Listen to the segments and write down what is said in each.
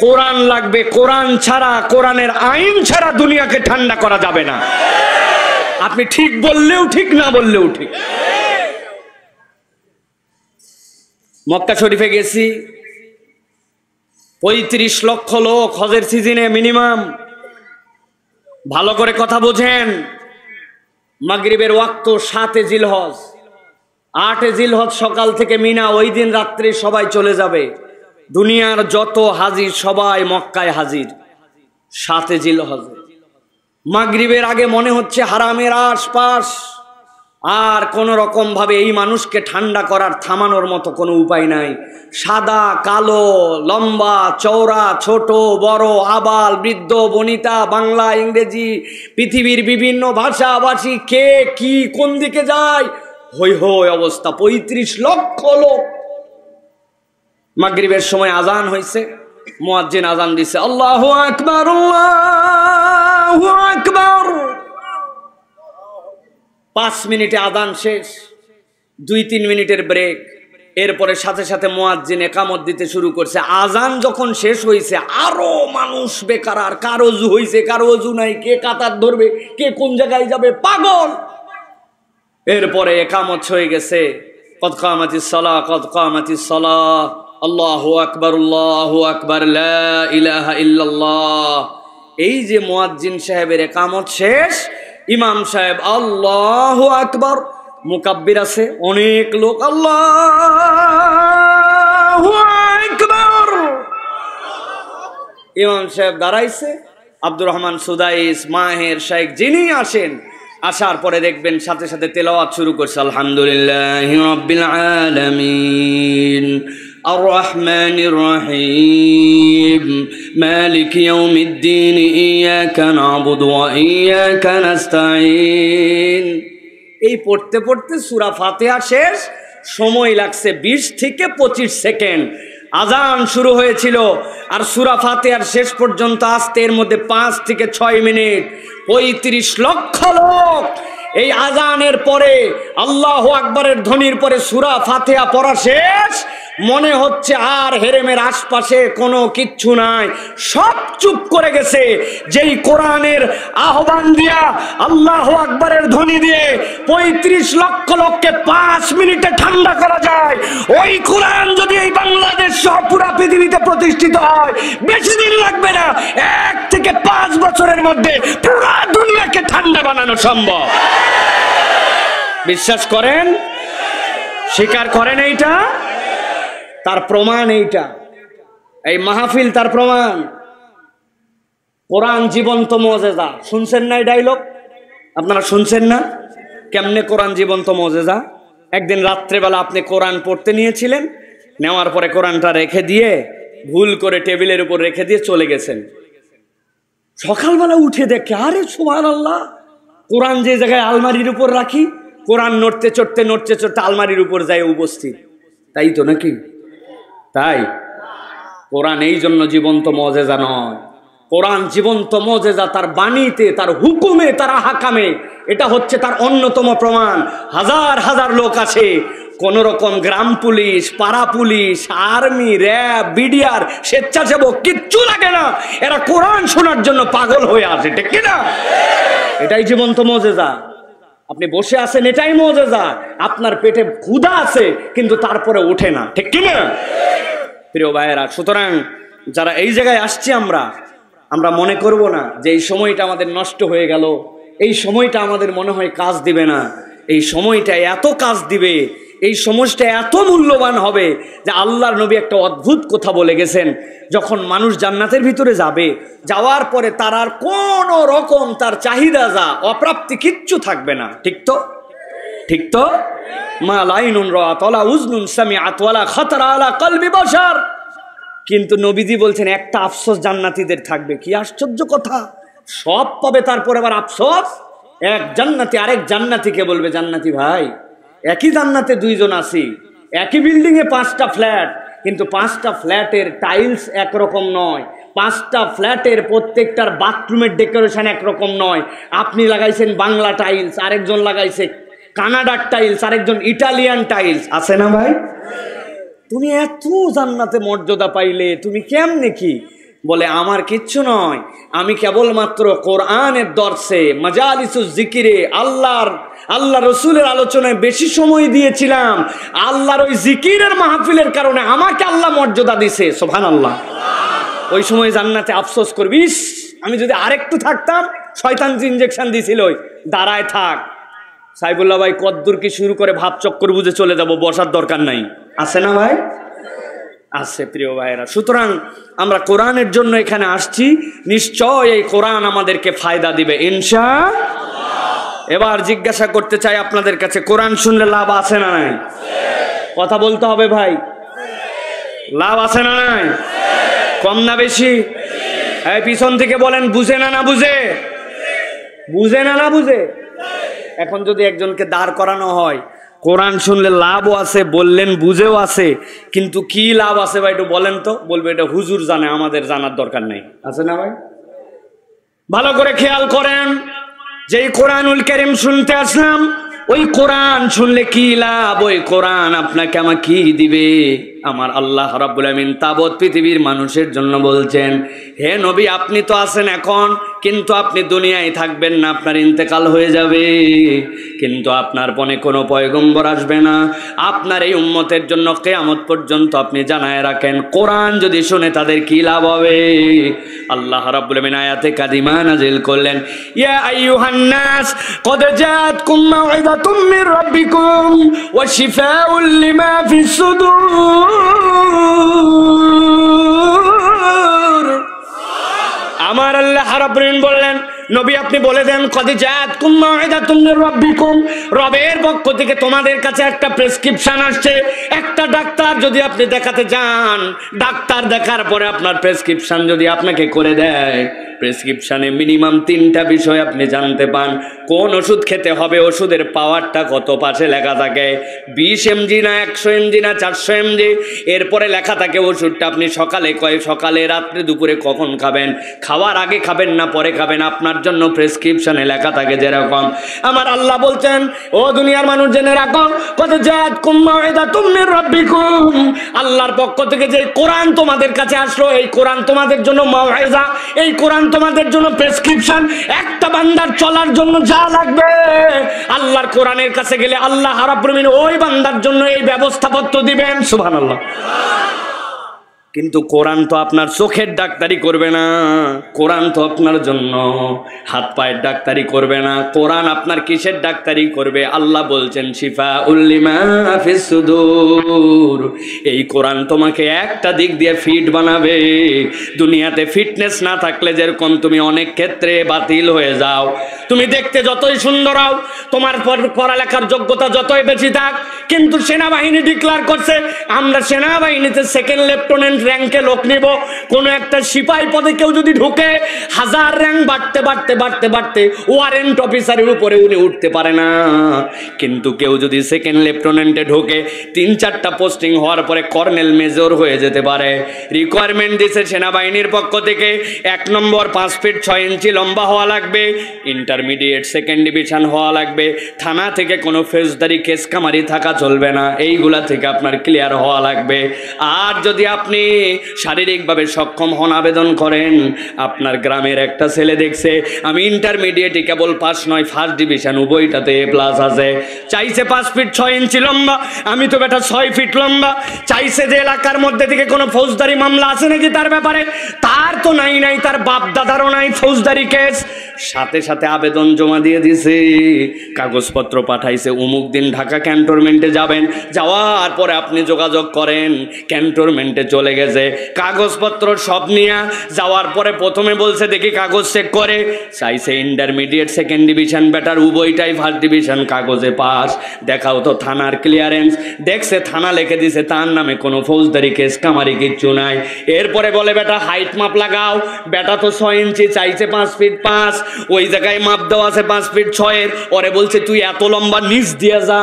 কোরআন লাগবে, কোরআন ছাড়া, কোরআনের আইন ছাড়া দুনিয়াকে ঠান্ডা করা যাবে না। আপনি ঠিক বললেও ঠিক, না বললেও ঠিক। মক্কা শরীফে গেছি, 35 লক্ষ লোক হজের সিজনে মিনিমাম। ভালো করে কথা বোঝেন, মাগরিবের ওয়াক্ত 7 জিলহজ, 8 জিলহজ সকাল থেকে মিনা, ওই দিন রাত্রে সবাই চলে যাবে। দুনিয়ার যত হাজির সবাই মক্কায় হাজির 7 জিলহজে। মাগরিবের আগে মনে হচ্ছে হারামের আশপাশ, আর কোন রকম ভাবে এই মানুষকে ঠান্ডা করার, থামানোর মতো কোনো উপায় নাই। সাদা কালো, লম্বা চওড়া, ছোট বড়, আবাল বৃদ্ধ বনিতা, বাংলা ইংরেজি, পৃথিবীর বিভিন্ন ভাষাভাষী, কে কি কোন দিকে যায়, হই হই অবস্থা। 35 লক্ষ লোক। মাগরিবের সময় আজান হয়েছে, মুয়াজ্জিন আজান দিছে, আল্লাহু আকবার, আল্লাহু আকবার। 5 মিনিটে আজান শেষ, 2-3 মিনিটের ব্রেক। এরপরে সাথে সাথে মুয়াজ্জিন ইকামত দিতে শুরু করছে। আজান যখন শেষ হয়েছে, আরো মানুষ বেকার, কারো ওযু হয়েছে, কারো ওযু নাই, কে কাতার ধরবে, কে কোন জায়গায় যাবে, পাগল। এরপরে ইকামত হয়ে গেছে, কদ কামাতিস সালাহ, কদ কামাতিস সালাহ, আল্লাহু আকবার, আল্লাহু আকবার, লা ইলাহা ইল্লাল্লাহ। এই যে মুয়াজ্জিন সাহেবের ইকামত শেষ, ইমাম সাহেব আল্লাহু আকবার, মুকাব্বির আছে অনেক লোক, আল্লাহু আকবার। ইমাম সাহেব দাঁড়াইছে, আব্দুর রহমান সুদাইস, মাহের শাইখ যিনি আসেন, আসার পরে দেখবেন সাথে সাথে তেলাওয়াত শুরু করছে, আলহামদুলিল্লাহি রাব্বিল আলামিন, আর রহমানির রহিম, মালিক ইয়াউমিদ্দিন, ইয়াকা না'বুদু ওয়া ইয়াকা নাস্তাঈন। এই পড়তে পড়তে সূরা ফাতিহা শেষ, সময় লাগছে 20 থেকে 25 সেকেন্ড। আজান শুরু হয়েছিল আর সূরা ফাতিহার শেষ পর্যন্ত আসতে এর মধ্যে 5 থেকে 6 মিনিট। 35 লক্ষ লোক। এই আজানের পরে আল্লাহু আকবারের ধ্বনির পরে সূরা ফাতিহা পড়া শেষ, মনে হচ্ছে আর হেরেমের আশপাশে কোনো কিচ্ছু নাই, সব চুপ করে গেছে। যেই কোরআনের আহ্বান দিয়া, আল্লাহু আকবারের ধ্বনি দিয়ে 35 লক্ষ লোককে 5 মিনিটে ঠান্ডা করা যায়, ওই কোরআন যদি এই বাংলাদেশ সহ পুরা পৃথিবীতে প্রতিষ্ঠিত হয়, বেশি দিন লাগবে না, 1 থেকে 5 বছরের মধ্যে পুরা দুনিয়াকে ঠান্ডা বানানো সম্ভব। বিশ্বাস করেন? স্বীকার করেন? এইটা তার প্রমাণ। এইটা এই মাহফিল তার প্রমাণ। কোরআন জীবন্ত মুজিজা। শুনছেন না এই ডায়লগ? আপনারা শুনছেন না? কেমনে কোরআন জীবন্ত মুজিজা? একদিন রাত্রেবেলা আপনি কোরআন পড়তে নিয়েছিলেন, নেওয়ার পরে কোরআনটা রেখে দিয়ে, ভুল করে টেবিলের উপর রেখে দিয়ে চলে গেছেন। সকালবেলা উঠে দেখে, আরে সুবহানাল্লাহ, কোরআন যে জায়গায় আলমারির উপর রাখি, কোরআন নড়তে চড়তে আলমারির উপর যায় উপস্থিত। তাই তো নাকি? তাই কোরআন এই জন্য জীবন্ত মুজিজা নয়। কোরআন জীবন্ত মুজিজা তার বাণীতে, তার হুকুমে, তার আহকামে। এটা হচ্ছে তার অন্যতম প্রমাণ। হাজার হাজার লোক আছে, কোন রকম গ্রাম পুলিশ, পাড়া পুলিশ, আর্মি, র্যাব, বিডিআর, স্বেচ্ছাসেবক কিচ্ছু লাগে না, এরা কোরআন শোনার জন্য পাগল হয়ে আসে। ঠিক কিনা? এটাই জীবন্ত মুজিজা। আপনি বসে আছেন, এটাই মুজিজা। আপনার পেটে ক্ষুধা আছে কিন্তু তারপরে ওঠে না। ঠিক কিনা? প্রিয় ভাইয়েরা, সুতরাং যারা এই জায়গায় আসছি, আমরা মনে করব না যে এই সময়টা আমাদের নষ্ট হয়ে গেল, এই সময়টা আমাদের মনে হয় কাজ দিবে না। এই সময়টা এত কাজ দিবে, এই সময়টা এত মূল্যবান হবে যে আল্লাহর নবী একটা অদ্ভুত কথা বলে গেছেন। যখন মানুষ জান্নাতের ভিতরে যাবে, যাওয়ার পরে তার আর কোন রকম তার চাহিদা যা অপ্রাপ্তি কিচ্ছু থাকবে না। ঠিক তো? ঠিক তো? মা লাইনুন রাআত ওয়ালা উযনুন সামিআত ওয়ালা খাতারা আলা কলবি বাশার। কিন্তু নবীজি বলছেন একটা আফসোস জান্নাতীদের থাকবে। কি আশ্চর্য কথা! সব পাবে, তারপরে আবার আফসোস। এক জান্নাতি আরেক জান্নাতিকে বলবে, জান্নাতি ভাই, একই জান্নাতে 2 জন আছি, একই বিল্ডিং এ 5টা ফ্ল্যাট, কিন্তু 5টা ফ্ল্যাটের টাইলস একরকম নয়, 5টা ফ্ল্যাটের প্রত্যেকটার বাথরুমের ডেকোরেশন একরকম নয়। আপনি লাগাইছেন বাংলা টাইলস, আরেকজন লাগাইছে কানাডার টাইলস, আরেকজন ইটালিয়ান টাইলস। আছে না ভাই? তুমি এত জান্নাতে মর্যাদা পাইলে, তুমি কেমনে কি? বলে আমার কিচ্ছু নয়, আমি কেবলমাত্র কোরআনের দর্শে মাজালিসুজ জিকিরে আল্লাহ রসুলের আলোচনায় বেশি সময় দিয়েছিলাম। আল্লাহর ওই জিকিরের মাহফিলের কারণে আমাকে আল্লাহ মর্যাদা দিছে। সুবহানাল্লাহ। ওই সময় জান্নাতে আফসোস করবি, ইস আমি যদি আরেকটু থাকতাম। শয়তান যে ইঞ্জেকশন দিছিল, দাঁড়ায় থাক। সাইফুল্লাহ ভাই কদ্দুর কি শুরু করে ভাব চক্কর বুঝে চলে যাব, বসার দরকার নাই। আছে না ভাই? আছে প্রিয় ভাইয়েরা। সুতরাং আমরা কোরআনের জন্য এখানে আসছি, নিশ্চয় এই কোরআন আমাদেরকে ফায়দা দিবে ইনশাআল্লাহ। এবার জিজ্ঞাসা করতে চাই আপনাদের কাছে, কোরআন শুনলে লাভ আছে না নাই? কথা বলতে হবে ভাই, লাভ আছে না নাই? কম না বেশি? এই পিছন থেকে বলেন, বুঝে না বুঝে? বুঝে না বুঝে? এখন যদি একজনকে দাঁড় করানো হয়, কোরআন শুনলে লাভও আছে বললেন, বুঝেও আছে, কিন্তু কি লাভ আছে ভাই একটু বলেন তো? বলবে এটা হুজুর জানে, আমাদের জানার দরকার নেই। আছে না ভাই? ভালো করে খেয়াল করেন, যেই কোরআনুল কারীম শুনতে আসলাম, ওই কোরআন শুনলে কি লাভ? ওই কোরআন আপনাকে আমাকে কি দিবে? আমার আল্লাহ রাব্বুল আমিন তাবৎ পৃথিবীর মানুষের জন্য বলছেন, হে নবী আপনি তো আছেন এখন, কিন্তু আপনি দুনিয়ায় থাকবেন না, আপনার ইন্তেকাল হয়ে যাবে, কিন্তু আপনার পরে কোনো পয়গম্বর আসবে না। আপনার এই উম্মতের জন্য কিয়ামত পর্যন্ত আপনি জানায় রাখেন, কোরআন যদি শুনে তাদের কি লাভ হবে? আল্লাহ রাব্বুল আমিন আয়াতে কারিমা নাযিল করলেন, ইয়া আইয়ুহান নাস ক্বাদ জাআতকুম মাউইযাতুম মির রাব্বিকুম ওয়া শিফাউল লিমা ফিস সুদূর। আমার আল্লাহ রাব্বুল আমিন বললেন, নবী আপনি বলে দেন, ক্বাদ জাআতকুম মাউইযাতুম মির রাব্বিকুম, রবের পক্ষ থেকে তোমাদের কাছে একটা প্রেসক্রিপশন আসছে। একটা ডাক্তার যদি আপনি দেখাতে যান, ডাক্তার দেখার পরে আপনার প্রেসক্রিপশন যদি আপনাকে করে দেয়, প্রেসক্রিপশনে মিনিমাম 3টা বিষয় আপনি জানতে পান। কোন ওষুধ খেতে হবে, ওষুধের পাওয়ারটা কত, পাশে লেখা থাকে 20 mg না 100 mg না 400 mg। এরপরে লেখা থাকে ওষুধটা আপনি সকালে রাত্রে দুপুরে কখন খাবেন, খাওয়ার আগে খাবেন না পরে খাবেন, আপনার জন্য প্রেসক্রিপশনে লেখা থাকে যেরকম। আমার আল্লাহ বলছেন, ও দুনিয়ার মানুষ জেনে রাখো, কত জাআতকুম মাউইযাতুম মির রাব্বিকুম, আল্লাহর পক্ষ থেকে যে কোরআন তোমাদের কাছে আসলো, এই কোরআন তোমাদের জন্য মাউইযা, এই কোরআন তোমাদের জন্য প্রেসক্রিপশন। একটা বান্দার চলার জন্য যা লাগবে, আল্লাহর কোরআনের কাছে গেলে আল্লাহ রাব্বুল আমিন ওই বান্দার জন্য এই ব্যবস্থাপত্র দিবেন। সুবহানাল্লাহ। কিন্তু কোরআন তো আপনার চোখের ডাক্তারি করবে না, কোরআন তো আপনার জন্য হাত পায়ের ডাক্তারি করবে না, কোরআন আপনার কিসের ডাক্তারি করবে? আল্লাহ বলছেন, শিফাউল লিমা ফিস সুদূর, এই কোরআন তোমাকে একটা দিক দিয়ে ফিট বানাবে। দুনিয়াতে ফিটনেস না থাকলে যেরকম তুমি অনেক ক্ষেত্রে বাতিল হয়ে যাও, তুমি দেখতে যতই সুন্দর হও, তোমার পড়ালেখার যোগ্যতা যতই বেশি থাক, কিন্তু সেনাবাহিনী ডিক্লার করছে আমরা সেনাবাহিনীতে সেকেন্ড লেফটেন্যান্ট র্যাঙ্কে লোক নিব। কোনো একটা সিপাহী পদে কেউ যদি ঢুকে, 1000 র্যাঙ্ক বাড়তে ওয়ারেন্ট অফিসারের উপরে উনি উঠতে পারে না। কিন্তু কেউ যদি সেকেন্ড লেফটেন্যান্টে ঢোকে, 3-4টা পোস্টিং হওয়ার পরে কর্নেল মেজর হয়ে যেতে পারে। রিকোয়ারমেন্ট দিয়েছে সেনাবাহিনীর পক্ষ থেকে, 1 নম্বর 5 ফিট 6 ইঞ্চি লম্বা হওয়া লাগবে, ইন্টারমিডিয়েট সেকেন্ড ডিভিশন হওয়া লাগবে, থানা থেকে কোনো ফৌজদারি কেস কামারি থাকা চলবে না, এইগুলা থেকে আপনার ক্লিয়ার হওয়া লাগবে। আর যদি আপনি শারীরিকভাবে সক্ষম হন, আবেদন করেন। আপনার গ্রামের একটা ছেলে দেখছে আমি ইন্টারমিডিয়েটে কেবল পাস নয়, ফার্স্ট ডিভিশন উভয়টাতে A+ আছে, চাইছে 5 ফিট 6 ইঞ্চি লম্বা, আমি তো বেটা 6 ফিট লম্বা। চাইছে যে এলাকার মধ্যে থেকে কোনো ফৌজদারি মামলা আছে নাকি তার ব্যাপারে, তার তো নাই, তার বাপ দাদারও নাই ফৌজদারি কেস। সাথে সাথে আবেদন জমা দিয়ে দিছে, কাগজপত্র পাঠাইছে, অমুক দিন ঢাকা ক্যান্টনমেন্টে যাবেন। যাওয়ার পরে আপনি যোগাযোগ করেন, ক্যান্টনমেন্টে চলে গেছে, কাগজপত্র সব নিয়ে যাওয়ার পরে প্রথমে বলছে দেখি কাগজ চেক করে, চাইছে ইন্টারমিডিয়েট সেকেন্ড ডিভিশন, বেটার উভয়টাই ফার্স্ট ডিভিশন, কাগজে পাস, দেখাও তো থানার ক্লিয়ারেন্স। দেখছে থানা লিখে দিছে তার নামে কোনো ফৌজদারি কেস কামারি কিচ্ছু নাই। এরপরে বলে বেটা হাইট মাপ লাগাও, বেটা তো 6 ইঞ্চি, চাইছে 5 ফিট 5, ওই জায়গায় মাপ দেওয়া আছে 5 ফিট 6-এর। ওরে বলছে তুই এত লম্বা, নিচ দিয়ে যা।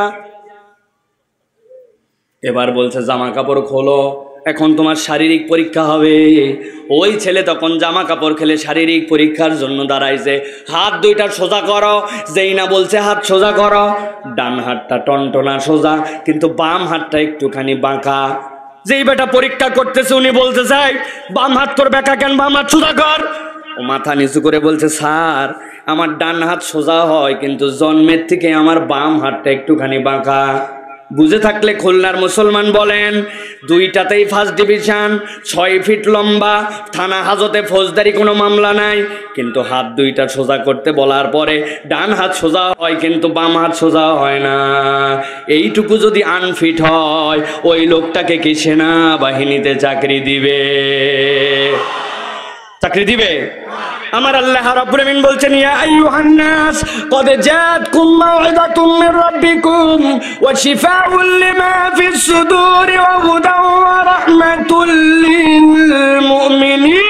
এবার বলছে জামা কাপড় খোলো, এখন তোমার শারীরিক পরীক্ষা হবে। ওই ছেলে তখন জামা কাপড় খেলে শারীরিক পরীক্ষার জন্য দাঁড়াইছে। হাত 2টা সোজা করো, যেই না বলছে হাত সোজা করো, ডান হাতটা টনটনা সোজা, কিন্তু বাম হাতটা একটুখানি বাঁকা। যেই বেটা পরীক্ষা করতেছে উনি বলতে চাই বাম হাত তোর বেকা কেন, বাম হাত সোজা কর। ও মাথা নিচু করে বলছে স্যার আমার ডান হাত সোজা হয় কিন্তু জন্মের থেকে আমার বাম হাতটা একটুখানি বাঁকা। বুঝে থাকলে খুলনার মুসলমান বলেন, দুইটাতেই ফার্স্ট ডিভিশন, 6 ফিট লম্বা, থানা হাজতে ফৌজদারি কোনো মামলা নাই, কিন্তু হাত দুইটা সোজা করতে বলার পরে ডান হাত সোজা হয় কিন্তু বাম হাত সোজা হয় না। এইটুকু যদি আনফিট হয় ওই লোকটাকে কি সেনাবাহিনীতে চাকরি দিবে? চাকরি দিবে? আমার আল্লাহ রাব্বুল আমিন বলছেন ইয়া আইয়ুহান নাস ক্বাদ জাআতকুম মাউইযাতুম মির রাব্বিকুম ওয়া শিফাউন লিমা ফিস সুদুরি ওয়া হুদাও ওয়া রাহমাতুল লিল মুমিনিন।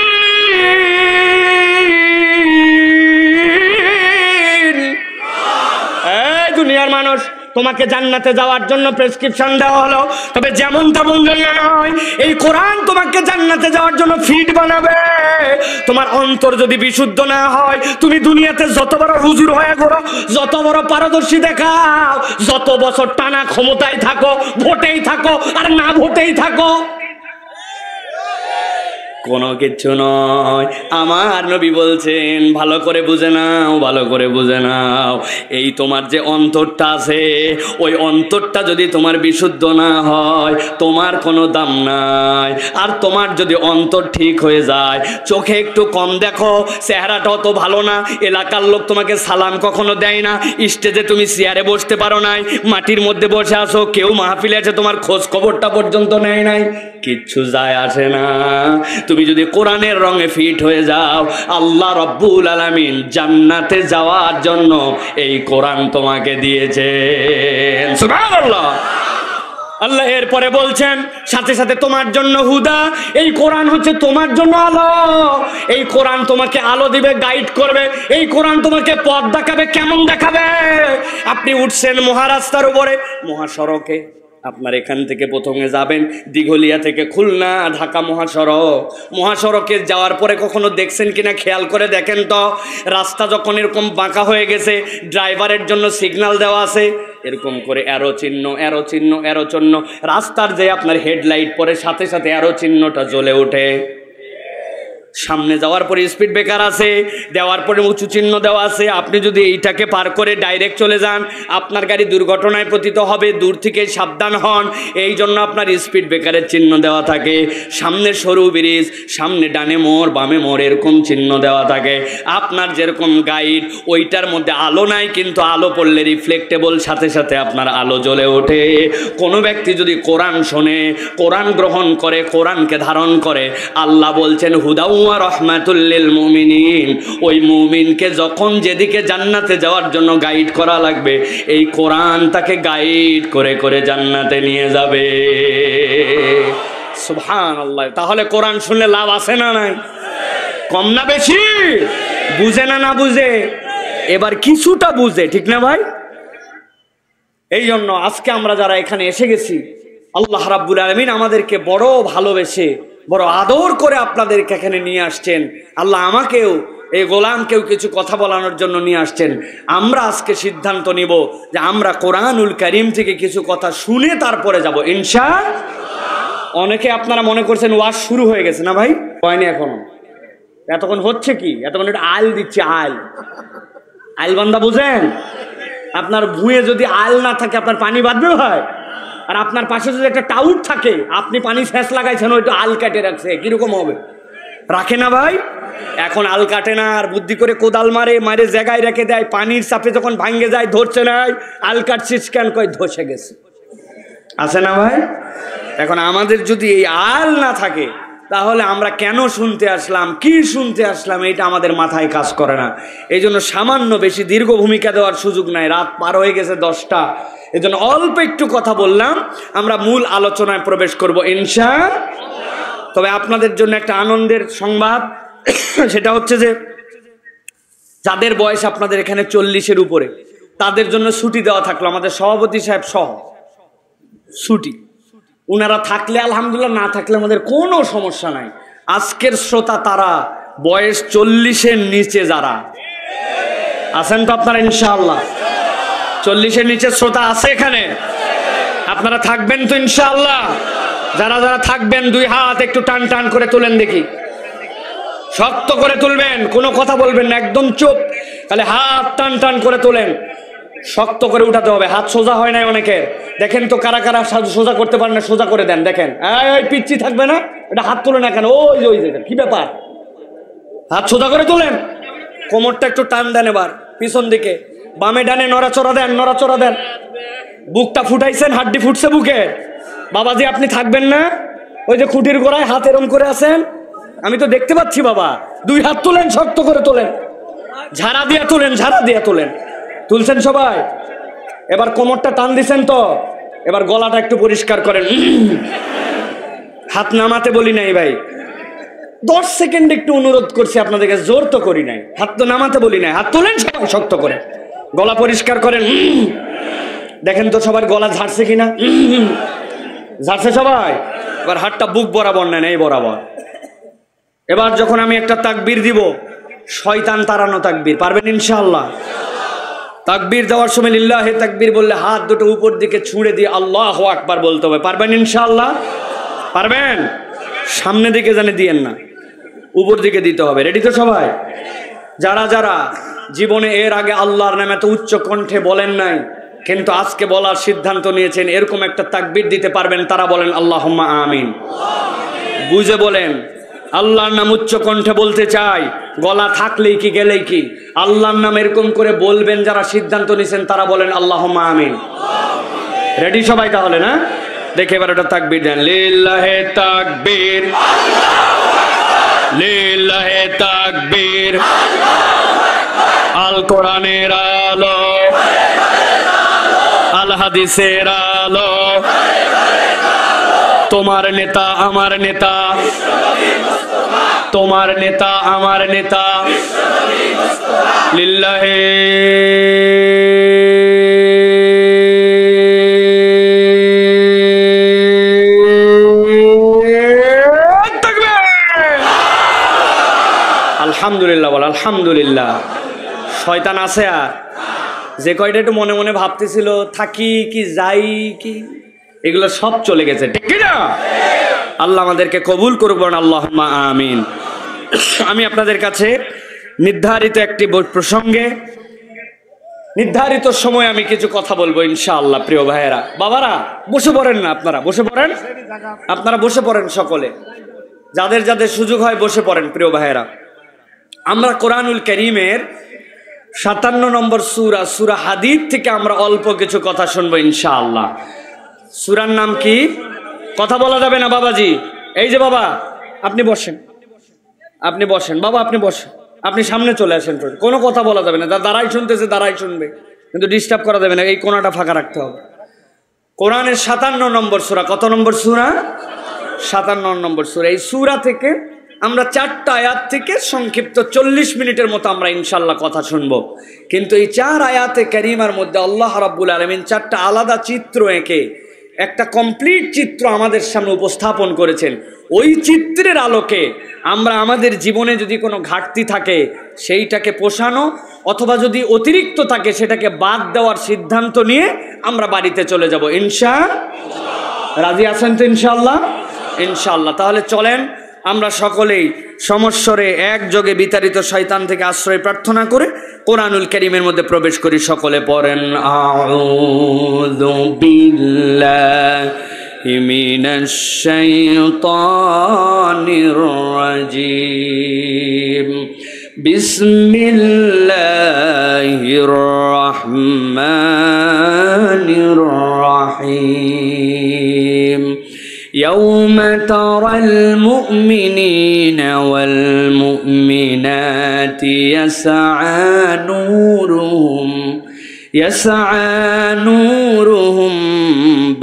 এই দুনিয়ার মানুষ, তোমাকে জান্নাতে যাওয়ার জন্য প্রেসক্রিপশন দেওয়া হলো, তবে যেমন তেমন জন্য নয়। এই কোরআন তোমাকে জান্নাতে যাওয়ার জন্য ফিট বানাবে। তোমার অন্তর যদি বিশুদ্ধ না হয়, তুমি দুনিয়াতে যত বড় হুজুর হয়ে ঘোরো, যত বড় পারদর্শী দেখাও, যত বছর টানা ক্ষমতায় থাকো, ভোটেই থাকো আর না ভোটেই থাকো, কোনো কিছু নয়। আমার নবী বলছেন ভালো করে বুঝে নাও, ভালো করে বুঝে নাও। এই তোমার যে অন্তরটা আছে, ওই অন্তরটা যদি তোমার বিশুদ্ধ না হয় তোমার কোনো দাম নাই। আর তোমার যদি অন্তর ঠিক হয়ে যায়, চোখে একটু কম দেখো, চেহারাটা অত ভালো না, এলাকার লোক তোমাকে সালাম কখনো দেয় না, স্টেজে তুমি চেয়ারে বসতে পারো নাই, মাটির মধ্যে বসে আসো, কেউ মাহফিলে আছে তোমার খোঁজ খবরটা পর্যন্ত নেয় নাই, কিচ্ছু যায় আসে না। তুমি যদি কোরআনের রঙে ফিট হয়ে যাও, আল্লাহ রব্বুল আলামিন জান্নাতে যাওয়ার জন্য এই কোরআন তোমাকে দিয়েছেন। সুবহানাল্লাহ। আল্লাহ এরপরে বলছেন সাথে সাথে তোমার জন্য হুদা, এই কোরআন হচ্ছে তোমার জন্য আলো। এই কোরআন তোমাকে আলো দিবে, গাইড করবে। এই কোরআন তোমাকে পথ দেখাবে। কেমন দেখাবে? আপনি উঠছেন মহারাস্তার উপরে, মহাসড়কে, আপনার এখান থেকে প্রথমে যাবেন দিঘলিয়া থেকে খুলনা ঢাকা মহাসড়ক। মহাসড়কে যাওয়ার পরে কখনো দেখছেন কিনা খেয়াল করে দেখেন তো, রাস্তা যখন এরকম বাঁকা হয়ে গেছে, ড্রাইভারের জন্য সিগন্যাল দেওয়া আছে, এরকম করে অ্যারো চিহ্ন, অ্যারো চিহ্ন, অ্যারো চিহ্ন। রাস্তার যে আপনার হেডলাইট পরে সাথে সাথে অ্যারো চিহ্নটা জ্বলে ওঠে। সামনে যাওয়ার পরে স্পিড ব্রেকার আছে, দেওয়ার পরে উঁচু চিহ্ন দেওয়া আছে। আপনি যদি এইটাকে পার করে ডাইরেক্ট চলে যান, আপনার গাড়ি দুর্ঘটনায় পতিত হবে, দূর থেকে সাবধান হন। এই জন্য আপনার স্পিড ব্রেকারের চিহ্ন দেওয়া থাকে। সামনে সরু ব্রিজ, সামনে ডানে মোড়, বামে মোড়, এরকম চিহ্ন দেওয়া থাকে। আপনার যেরকম গাইড, ওইটার মধ্যে আলো নাই, কিন্তু আলো পড়লে রিফ্লেক্টেবল, সাথে সাথে আপনার আলো জ্বলে ওঠে। কোনো ব্যক্তি যদি কোরআন শোনে, কোরআন গ্রহণ করে, কোরআনকে ধারণ করে, আল্লাহ বলছেন হুদাউ ওয়া রাহমাতুল লিল মুমিনিন। ওই মুমিনকে যখন যেদিকে জান্নাতে যাওয়ার জন্য গাইড করা লাগবে, এই কোরআন তাকে গাইড করে করে জান্নাতে নিয়ে যাবে। সুবহানাল্লাহ। তাহলে কোরআন শুনলে লাভ আছে না নাই? কম না বেশি? বুঝে না, না বুঝে? এবার কিছুটা বুঝে, ঠিক না ভাই? এই জন্য আজকে আমরা যারা এখানে এসে গেছি, আল্লাহ রাব্বুল আলামিন আমাদেরকে বড় ভালোবেসে, বড় আদর করে আপনাদেরকে এখানে নিয়ে আসছেন। আল্লাহ আমাকেও, এই গোলামকেও কিছু কথা বলানোর জন্য নিয়ে আসছেন। আমরা আজকে সিদ্ধান্ত নিব যে আমরা কোরআনুল কারীম থেকে কিছু কথা শুনে তারপরে যাব ইনশাআল্লাহ। অনেকে আপনারা মনে করছেন ওয়াজ শুরু হয়ে গেছে, না ভাই? হয়নি এখনো। এতক্ষণ হচ্ছে কি? এতক্ষণ একটু আল দিচ্ছে, আল আল বান্দা বুঝেন? আপনার ভুঁয়ে যদি আল না থাকে আপনার পানি বাঁধবে হয়? আর আপনার পাশে যদি একটা টাউট থাকে, আপনি পানি ফ্যাঁস লাগাইছেন, ওইটা আল কাটে রাখছে, কিরকম হবে? রাখে না ভাই? এখন আল কাটে না, আর বুদ্ধি করে কোদাল মারে, মারে জায়গায় রেখে দেয়। পানির চাপে যখন ভাঙ্গে যায় ধরছে না, আল কাটছিস কেন? কয় ধসে গেছে। আছে না ভাই? এখন আমাদের যদি এই আল না থাকে, তাহলে আমরা কেন শুনতে আসলাম, কি শুনতে আসলাম, এটা আমাদের মাথায় কাজ করে না। এই জন্য সামান্য বেশি দীর্ঘ ভূমিকা দেওয়ার সুযোগ নাই। রাত পার হয়ে গেছে 10টা, এই জন্য অল্প একটু কথা বললাম। আমরা মূল আলোচনায় প্রবেশ করব ইনশাআল্লাহ। তবে আপনাদের জন্য একটা আনন্দের সংবাদ, সেটা হচ্ছে যে যাদের বয়স আপনাদের এখানে 40-এর উপরে, তাদের জন্য ছুটি দেওয়া থাকলো। আমাদের সভাপতি সাহেব সহ ছুটি। উনারা থাকলে আলহামদুলিল্লাহ, না থাকলে আমাদের কোনো সমস্যা নাই। আজকের শ্রোতা তারা বয়স 40-এর নিচে যারা আছেন তো আপনারা ইনশাআল্লাহ? 40-এর নিচে শ্রোতা আছে এখানে? আপনারা থাকবেন তো ইনশাআল্লাহ? যারা যারা থাকবেন দুই হাত একটু টান টান করে তুলেন দেখি, শক্ত করে তুলবেন, কোনো কথা বলবেন না, একদম চুপ, তাহলে হাত টান টান করে তোলেন, শক্ত করে উঠাতে হবে। হাত সোজা হয় নাই অনেকের, দেখেন তো কারা কারা সোজা করতে পারেন না, সোজা করে দেন। দেখেন ওই পিচ্ছি থাকবে না, এটা হাত তোলে না কেন, ওই ওই দেখেন কি ব্যাপার, হাত সোজা করে তোলেন। কোমরটা একটু টান দেন, এবার পিছন দিকে, বামে ডানে নড়াচড়া দেন, নড়াচড়া দেন। বুকটা ফুটাইছেন, হাড্ডি ফুটছে বুকে। বাবাজি আপনি থাকবেন না, ওই যে খুঁটির গোড়ায় হাত এরম করে আছেন, আমি তো দেখতে পাচ্ছি বাবা। দুই হাত তোলেন, শক্ত করে তোলেন, ঝাড়া দিয়া তোলেন, ঝাড়া দিয়া তোলেন। তুলছেন সবাই? এবার কোমরটা টান দিছেন তো, এবার গলাটা একটু পরিষ্কার করেন। হাত নামাতে বলি নাই ভাই, 10 সেকেন্ড একটু অনুরোধ করছি আপনাদেরকে, জোর তো করি নাই, হাত তো নামাতে বলি নাই। হাত তোলেন সবাই শক্ত করে, গলা পরিষ্কার করেন। দেখেন তো সবার গলা ঝাড়ছে কিনা, ঝাড়ছে সবাই। এবার হাতটা বুক বরাবর নেন, এই বরাবর। এবার যখন আমি একটা তাকবীর দিব, শয়তান তাড়ানো তাকবীর, পারবেন ইনশাআল্লাহ? তাকবীর দেওয়ার সময় লিল্লাহে তাকবীর বললে হাত দুটো উপর দিকে ছুঁড়ে দিয়ে আল্লাহু আকবার বলতে হবে, পারবেন ইনশাআল্লাহ? পারবেন? সামনে দিকে জানে দিয়েন না, উপর দিকে দিতে হবে। রেডি তো সবাই? যারা যারা জীবনে এর আগে আল্লাহর নামে এত উচ্চ কণ্ঠে বলেন নাই, কিন্তু আজকে বলার সিদ্ধান্ত নিয়েছেন, এরকম একটা তাকবীর দিতে পারবেন, তারা বলেন আল্লাহুম্মা আমিন। বুঝে বলেন, আল্লাহর নাম উচ্চ কণ্ঠে বলতে চাই, গলা থাকলেই কি গেলেই কি, আল্লাহর নাম এরকম করে বলবেন যারা সিদ্ধান্ত নিয়েছেন, তারা বলেন আল্লাহুম্মা আমিন। রেডি সবাই তাহলে? না দেখে এবার ওটা তাকবীর দেন, লিল্লাহে তাকবীর, লিল্লাহে তাকবীর। আল কোরআনের আলো, আল হাদিসের আলো, তোমার নেতা আমার নেতা, তোমার নেতা আমার নেতা, লিল্লাহে আলহামদুলিল্লাহ বল, আলহামদুলিল্লাহ। শয়তান আছে আর, যে কয়টা একটু মনে মনে ভাবতেছিল থাকি কি যাই কি, এগুলো সব চলে গেছে, ঠিক না? আল্লাহ আমাদেরকে কবুল করবেন, আল্লাহুম্মা আমিন। আমি আপনাদের কাছে নির্ধারিত একটি প্রসঙ্গে নির্ধারিত সময় আমি কিছু কথা বলবো ইনশাআল্লাহ। প্রিয় ভাইয়েরা, বাবারা বসে পড়েন না, আপনারা বসে পড়েন, আপনারা বসে পড়েন সকলে, যাদের যাদের সুযোগ হয় বসে পড়েন। প্রিয় ভাইয়েরা, আমরা কোরআনুল কারীমের 57 নম্বর সূরা, সূরা হাদীদ থেকে আমরা অল্প কিছু কথা শুনবো ইনশাআল্লাহ। সূরার নাম কি? কথা বলা যাবে না বাবাজি। এই যে বাবা, আপনি বসেন, আপনি বসেন বাবা, আপনি বসেন, আপনি সামনে চলে আসেন, কোনো কথা বলা যাবে না, দাঁড়াই শুনতেছে দাঁড়াই শুনবে, কিন্তু ডিস্টার্ব করা যাবে না, এই কোণাটা ফাঁকা রাখতে হবে। কোরআনের 57 নম্বর সূরা, কত নম্বর সূরা? 57 নম্বর সূরা। এই সূরা থেকে আমরা 4টা আয়াত থেকে সংক্ষিপ্ত 40 মিনিটের মতো আমরা ইনশাআল্লাহ কথা শুনবো। কিন্তু এই 4 আয়াতে কারিমার মধ্যে আল্লাহ রাব্বুল আলামিন 4টা আলাদা চিত্র এঁকে একটা কমপ্লিট চিত্র আমাদের সামনে উপস্থাপন করেছেন। ওই চিত্রের আলোকে আমরা আমাদের জীবনে যদি কোনো ঘাটতি থাকে সেইটাকে পোষানো, অথবা যদি অতিরিক্ত থাকে সেটাকে বাদ দেওয়ার সিদ্ধান্ত নিয়ে আমরা বাড়িতে চলে যাব ইনশাআল্লাহ। রাজি আছেন তো ইনশাআল্লাহ? ইনশাআল্লাহ। তাহলে চলেন আমরা সকলেই সমস্বরে একযোগে বিতাড়িত শয়তান থেকে আশ্রয় প্রার্থনা করে কোরআনুল কারীমের মধ্যে প্রবেশ করি। সকলে পড়েন, আউযু বিল্লাহি মিনাশ শাইতানির রাজীম, বিসমিল্লাহির রহমানির রহিম। يوم ترى المؤمنين والمؤمنات يسعى نورهم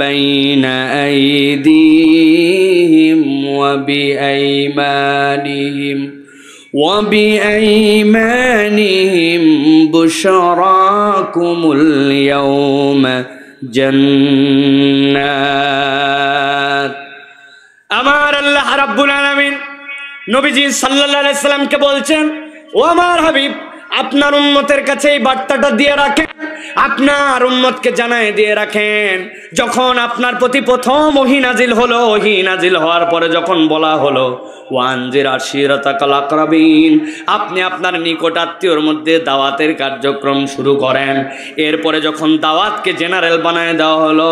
بين أيديهم وبأيمانهم بشراكم اليوم জান্নাত। আমার আল্লাহ রাব্বুল আলামিন নবীজি সাল্লাল্লাহু আলাইহি সাল্লামকে বলছেন, ও আমার হাবিব, আপনার উম্মতের কাছে এই বার্তাটা দিয়ে রাখেন, আপনার উম্মতকে জানায় দিয়ে রাখেন, যখন আপনার প্রতি প্রথম ওহী নাজিল হলো, ওহী নাজিল হওয়ার পরে যখন বলা হলো ওয়ানজির আশিরাতাকাল আকরাবিন, আপনি আপনার নিকট আত্মীয়র মধ্যে দাওয়াতের কার্যক্রম শুরু করেন। এরপরে যখন দাওয়াতকে জেনারেল বানায় দেওয়া হলো,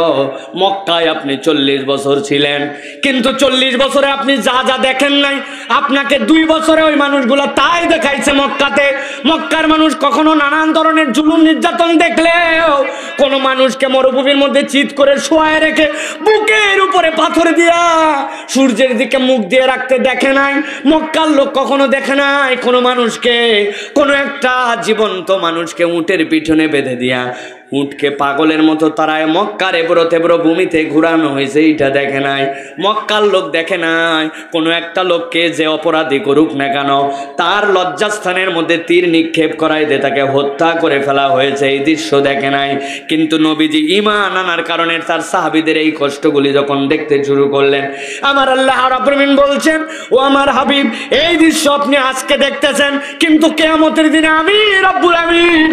মক্কায় আপনি 40 বছর ছিলেন, কিন্তু 40 বছরে আপনি যা যা দেখেন নাই, আপনাকে 2 বছরে ওই মানুষগুলো তাই দেখাইছে মক্কাতে। মক্কার মানুষ কখনো নানান ধরনের জুলুম নির্যাতন দেখলেও কোন মানুষকে মরুভূমির মধ্যে চিৎ করে শোয়ায় রেখে বুকের উপরে পাথর দিয়া সূর্যের দিকে মুখ দিয়ে রাখতে দেখে নাই। মক্কার লোক কখনো দেখে নাই কোনো মানুষকে, কোনো একটা জীবন্ত মানুষকে উটের পিছনে বেঁধে দিয়া উটকে পাগলের মতো তারায় মক্কার এবড়ো তেবড়ো ভূমিতে ঘুরানো হয়েছে, এইটা দেখে নাই। মক্কার লোক দেখে নাই কোনো একটা লোককে যে অপরাধী করুক না কেন তার লজ্জাস্থানের মধ্যে তীর নিক্ষেপ করাই দিয়ে তাকে হত্যা করে ফেলা হয়েছে, এই দৃশ্য দেখে নাই। কিন্তু নবীজি ঈমান আনার কারণে তার সাহাবীদের এই কষ্টগুলি যখন দেখতে শুরু করলেন, আমার আল্লাহ রাব্বুল আমিন বলছেন, ও আমার হাবিব, এই দৃশ্য আপনি আজকে দেখতেছেন, কিন্তু কিয়ামতের দিনে আমি রব্বুল আমিন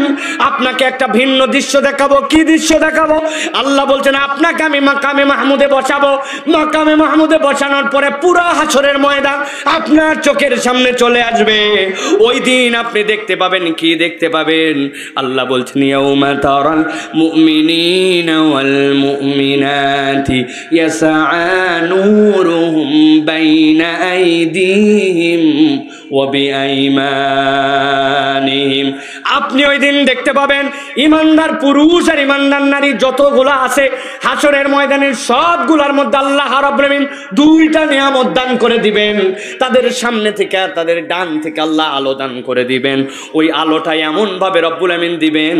আপনাকে একটা ভিন্ন দৃশ্য দেখাবো। কি দৃশ্য দেখাবো? আল্লাহ বলছেন, আপনাকে আমি মাকামে মাহমুদে বসাবো। মাকামে মাহমুদে বসানোর পরে পুরো হাসরের ময়দান আপনার চোখের সামনে চলে আসবে। ওই দিন আপনি দেখতে পাবেন, কি দেখতে পাবেন? আল্লাহ বলছেন, ইয়াউমা তারাল মুমিনিনা ওয়াল মুমিনাতি ইয়াসআ নূরুহুম বাইনা আইদিহিম ওয়া বিআইমানিহিম। আপনি ওই দিন দেখতে পাবেন ইমানদার পুরুষ আর ইমানদার নারী যতগুলো আছে হাসরের ময়দানের সবগুলোর মধ্যে আল্লাহ রাব্বুল আমিন 2টা নিয়ামত দান করে দিবেন। তাদের সামনে থেকে আর তাদের ডান থেকে আল্লাহ আলো দান করে দিবেন। ওই আলোটা এমন ভাবে রব্বুল আমিন দিবেন,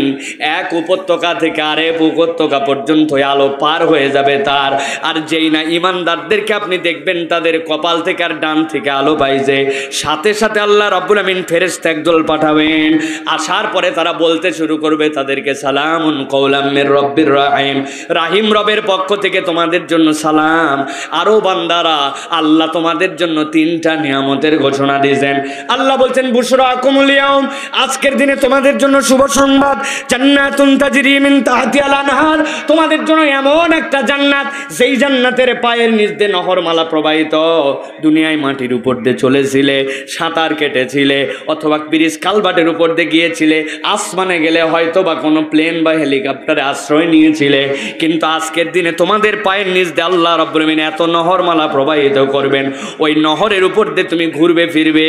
এক উপত্যকা থেকে আরেক উপত্যকা পর্যন্ত ওই আলো পার হয়ে যাবে তার। আর যেই না ইমানদারদেরকে আপনি দেখবেন তাদের কপাল থেকে আর ডান থেকে আলো পাইছে, সাথে সাথে আল্লাহ রাব্বুল আমিন ফেরেশতা একদল পাঠাবেন। আসার পরে তারা বলতে শুরু করবে তাদেরকে, সালামুন কওলাম মির রব্বির রাহিম, রাহিম রবের পক্ষ থেকে তোমাদের জন্য সালাম। আরো বান্দারা, আল্লাহ তোমাদের জন্য 3টা নিয়ামতের ঘোষণা দিয়েছেন। আল্লাহ বলছেন, বুশরাকুমুল ইয়াউম, আজকের দিনে তোমাদের জন্য শুভ সংবাদ, জান্নাতুন তাজরি মিন তাহতিহাল আনহার, তোমাদের জন্য এমন একটা জান্নাত যেই জান্নাতের পায়ের নিচ দিয়ে নহরমালা প্রবাহিত। দুনিয়ায় মাটির উপর দিয়ে চলেছিলে, সাঁতার কেটেছিলে, অথবা ব্রিজ কালভার্টের উপর দিয়ে গিয়েছিলে, আসমানে গেলে হয়তো বা কোনো প্লেন বা হেলিকপ্টারে আশ্রয় নিয়েছিলে, কিন্তু আজকের দিনে তোমাদের পায়ের নিচ দিয়ে আল্লাহ রাব্বুল আমিন এত নহরমালা প্রবাহিত করবেন, ওই নহরের উপর দিয়ে তুমি ঘুরবে ফিরবে,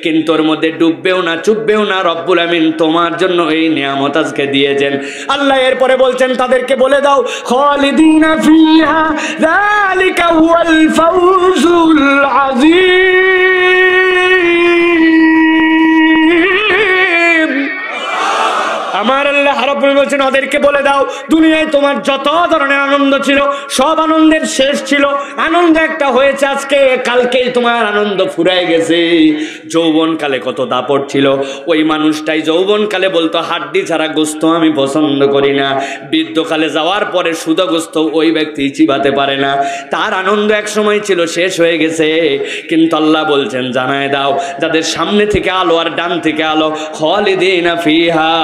কিন্তু ওর মধ্যে ডুববেও না, চুববেও না। রব্বুল আমিন তোমার জন্য এই নিয়ামত আজকে দিয়েছেন। আল্লাহ এরপরে বলছেন, তাদেরকে বলে দাও, খালিদিনা ফিহা যালিকা হুয়াল ফাউজুল আযীম। আমার আল্লাহ রাব্বুল আমিন বলছেন, ওদেরকে বলে দাও, দুনিয়ায় তোমার যত ধরনের আনন্দ ছিল সব আনন্দের শেষ ছিল। আনন্দ একটা হয়েছে আজকে, কালকেই তোমার আনন্দ ফুরায় গেছে। যৌবনকালে কত দাপট ছিল, ওই মানুষটাই যৌবনকালে বলতো হাড্ডি ছাড়া গোস্ত আমি পছন্দ করি না, বৃদ্ধকালে যাওয়ার পরে শুধু গোস্ত ওই ব্যক্তি চিবাতে পারে না। তার আনন্দ এক সময় ছিল, শেষ হয়ে গেছে। কিন্তু আল্লাহ বলছেন, জানায় দাও, যাদের সামনে থেকে আলো আর ডান থেকে আলো, খালিদিনা ফিহা,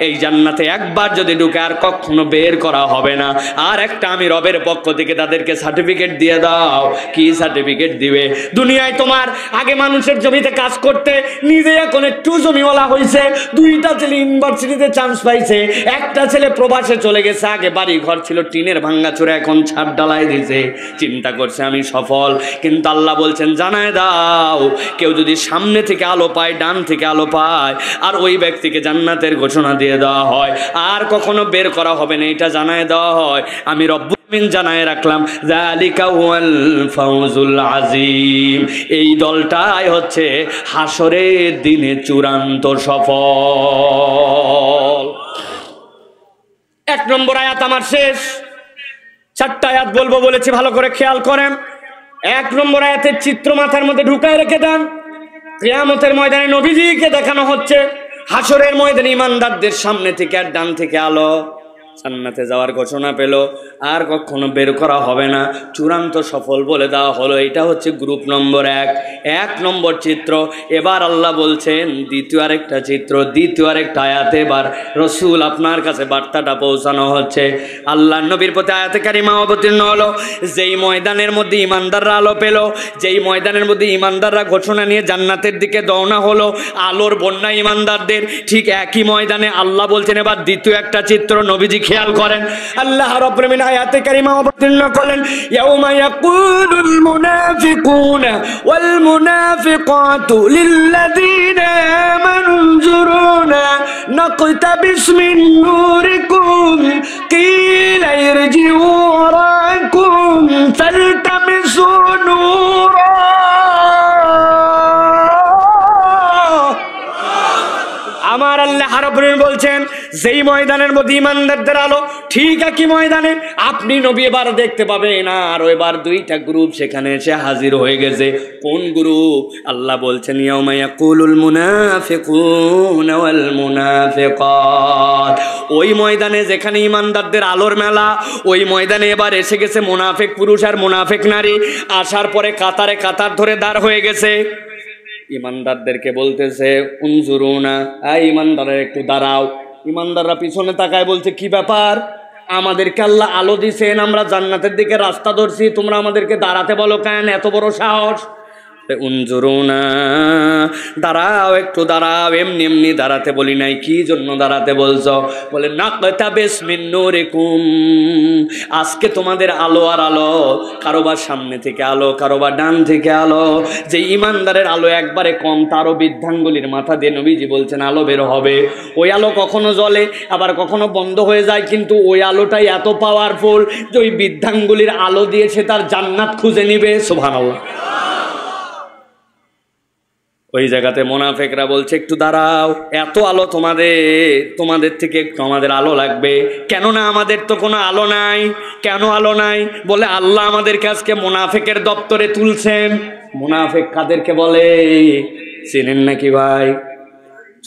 এই জান্নাতে একবার যদি ঢুকে আর কখনো বের করা হবে না। আর একটা আমি রবের পক্ষ থেকে তাদেরকে সার্টিফিকেট দিয়ে দাও। কি সার্টিফিকেট দিবে? দুনিয়ায় তোমার আগে মানুষের জমিতে কাজ করতে, নিজে এখন একটু জমিওয়ালা হয়েছে, 2টা ছেলে ইউনিভার্সিটিতে চান্স পাইছে, একটা ছেলে প্রবাসে চলে গেছে, আগে বাড়ি ঘর ছিল টিনের ভাঙ্গাচোরা, এখন ছাদ ঢালাই দিয়েছে, চিন্তা করছে আমি সফল। কিন্তু আল্লাহ বলছেন, জানায় দাও, কেউ যদি সামনে থেকে আলো পায়, ডান থেকে আলো পায়, আর ওই ব্যক্তিকে জান্নাতের ঘোষণা দিয়ে দেওয়া হয়, আর কখনো বের করা হবে না, এটা জানায় দেওয়া হয়। আমি রব্বুল আমিন জানায় রাখলাম, যালিকা হুয়াল ফাউজুল আযীম, এই দলটাই হচ্ছে হাসরের দিনে চূড়ান্ত সফল। 1 নম্বর আয়াত আমার শেষ, 4টা আয়াত বলবো বলেছি, ভালো করে খেয়াল করেন। 1 নম্বর আয়াতের চিত্র মাথার মধ্যে ঢুকায় রেখে দেন। কিয়ামতের ময়দানে নবীজিকে দেখানো হচ্ছে হাসরের ময়দানে ইমানদারদের সামনে থেকে আর ডান থেকে আলো, জান্নাতে যাওয়ার ঘোষণা পেল, আর কখনো বের করা হবে না, চূড়ান্ত সফল বলে দেওয়া হলো। এটা হচ্ছে গ্রুপ নম্বর 1, 1 নম্বর চিত্র। এবার আল্লাহ বলছেন দ্বিতীয় আরেকটা চিত্র, দ্বিতীয় আরেকটা আয়াতে এবার রসুল আপনার কাছে বার্তাটা পৌঁছানো হচ্ছে। আল্লাহ নবীর প্রতি আয়াতে কারিমা অবতীর্ণ হলো, যেই ময়দানের মধ্যে ইমানদাররা আলো পেল, যেই ময়দানের মধ্যে ইমানদাররা ঘোষণা নিয়ে জান্নাতের দিকে দৌড়া হলো, আলোর বন্যা ইমানদারদের, ঠিক একই ময়দানে আল্লাহ বলছেন এবার দ্বিতীয় একটা চিত্র। নবীজি খেয়াল করেন, আল্লাহ রাব্বুল আলামিন আয়াতে কারিমা অবতীর্ণ করলেন, ইয়াউমা ইয়াকুলুল মুনাফিকুনা ওয়াল মুনাফিকাতু লিল্লাযীনা আমানু উনজুরুনা নাকতাবিস মিন নূরিকুম কিলা ইরজিউ ওয়ারাকুম ফালতামিসু নূরা। আমার আল্লাহ রাব্বুল আলামিন বলছেন যেই ময়দানের মধ্যে ইমানদারদের আলো, ঠিক একই ময়দানে আপনি নবী এবার দেখতে পাবেন আর এবার দুইটা গ্রুপ সেখানে এসে হাজির হয়ে গেছে। কোন গ্রুপ? আল্লাহ বলছেন ইয়াউমা ইয়াকুলুল মুনাফিকুনা ওয়াল মুনাফিকাত। ওই ময়দানে যেখানে ইমানদারদের আলোর মেলা, ওই ময়দানে এবার এসে গেছে মুনাফিক পুরুষ আর মুনাফিক নারী। আসার পরে কাতারে কাতার ধরে দাঁড় হয়ে গেছে। ইমানদারদেরকে বলতেছে উনজুরুনা, ইমানদাররা একটু দাঁড়াও। ইমানদাররা পিছনে তাকায় বলছে কি ব্যাপার, আমাদেরকে আল্লাহ আলো দিছেন, আমরা জান্নাতের দিকে রাস্তা ধরছি, তোমরা আমাদেরকে দাঁড়াতে বলো কেন, এত বড় সাহস? উনজুরুনা, দাঁড়াও একটু দাঁড়াও, এমনি এমনি দাঁড়াতে বলি নাই, কি জন্য দাঁড়াতে বলছো? বলে নাকতাবিস মিন নূরিকুম, আজকে তোমাদের আলো আর আলো, কারোবার সামনে থেকে আলো, কারোবার ডান থেকে আলো। যে ইমানদারের আলো একবারে কম, তারও বৃদ্ধাঙ্গুলির মাথা দিয়ে নবীজি বলছেন আলো বের হবে। ওই আলো কখনো জ্বলে আবার কখনো বন্ধ হয়ে যায়, কিন্তু ওই আলোটাই এত পাওয়ারফুল যে ওই বৃদ্ধাঙ্গুলির আলো দিয়ে সে তার জান্নাত খুঁজে নিবে। সুবহানাল্লাহ। ওই জায়গাতে মুনাফিকরা বলছে একটু দাঁড়াও, এত আলো তোমাদের থেকে একটু আমাদের আলো লাগবে। কেননা আমাদের তো কোনো আলো নাই। কেন আলো নাই? বলে আল্লাহ আমাদেরকে আজকে মুনাফিকের দপ্তরে তুলছেন। মুনাফিক কাদেরকে বলে চেনেন নাকি ভাই?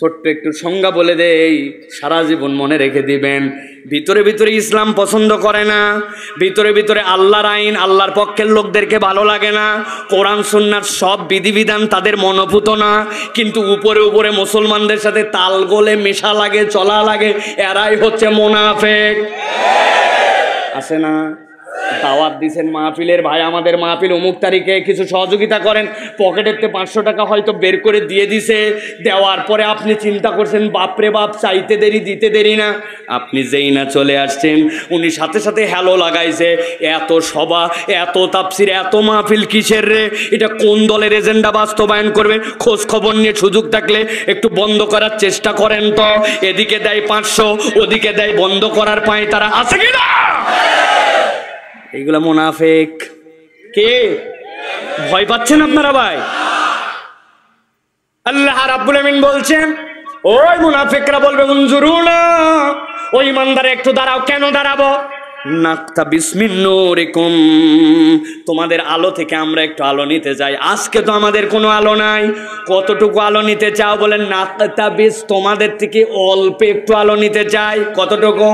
ছোট্ট একটু সংজ্ঞা বলে দেই, সারা জীবন মনে রেখে দিবেন। ভিতরে ভিতরে ইসলাম পছন্দ করে না, ভিতরে ভিতরে আল্লাহর আইন, আল্লাহর পক্ষের লোকদেরকে ভালো লাগে না, কোরআন সুন্নাহর সব বিধিবিধান তাদের মনোভূত না, কিন্তু উপরে উপরে মুসলমানদের সাথে তাল গোলে মেশা লাগে, চলা লাগে, এরাই হচ্ছে মুনাফিক। আছে না? দাওয়াত দিছেন মাহফিলের, ভাই আমাদের মাহফিল অমুক তারিখে কিছু সহযোগিতা করেন, পকেটেতে 500 টাকা হয়তো বের করে দিয়ে দিছে। দেওয়ার পরে আপনি চিন্তা করছেন বাপরে বাপ, চাইতে দেরি দিতে দেরি না। আপনি যেই না চলে আসছেন উনি সাথে সাথে হ্যালো লাগাইছে, এত সভা, এত তাফসির, এত মাহফিল কিসের রে? এটা কোন দলের এজেন্ডা বাস্তবায়ন করবে? খোঁজ খবর নিয়ে সুযোগ থাকলে একটু বন্ধ করার চেষ্টা করেন তো। এদিকে দেয় 500, ওদিকে দেয় বন্ধ করার পায়, তারা আছে কিনা? এইগুলা মুনাফিক। কে ভয় পাচ্ছেন আপনারা ভাই? আল্লাহ রাব্বুল আমিন বলছেন ওই মুনাফিকরা বলবে উনজুরুনা, ওই ইমানদার একটু দাঁড়াও। কেন দাঁড়াবো? নাকতাবিস মিন নূরিকুম, তোমাদের আলো থেকে আমরা একটু আলো নিতে চাই। আজকে তো আমাদের কোনো আলো নাই। কতটুকু আলো নিতে চাও? বলেন নাকতাবিস, তোমাদের থেকে অল্প একটু আলো নিতে চাই। কতটুকু?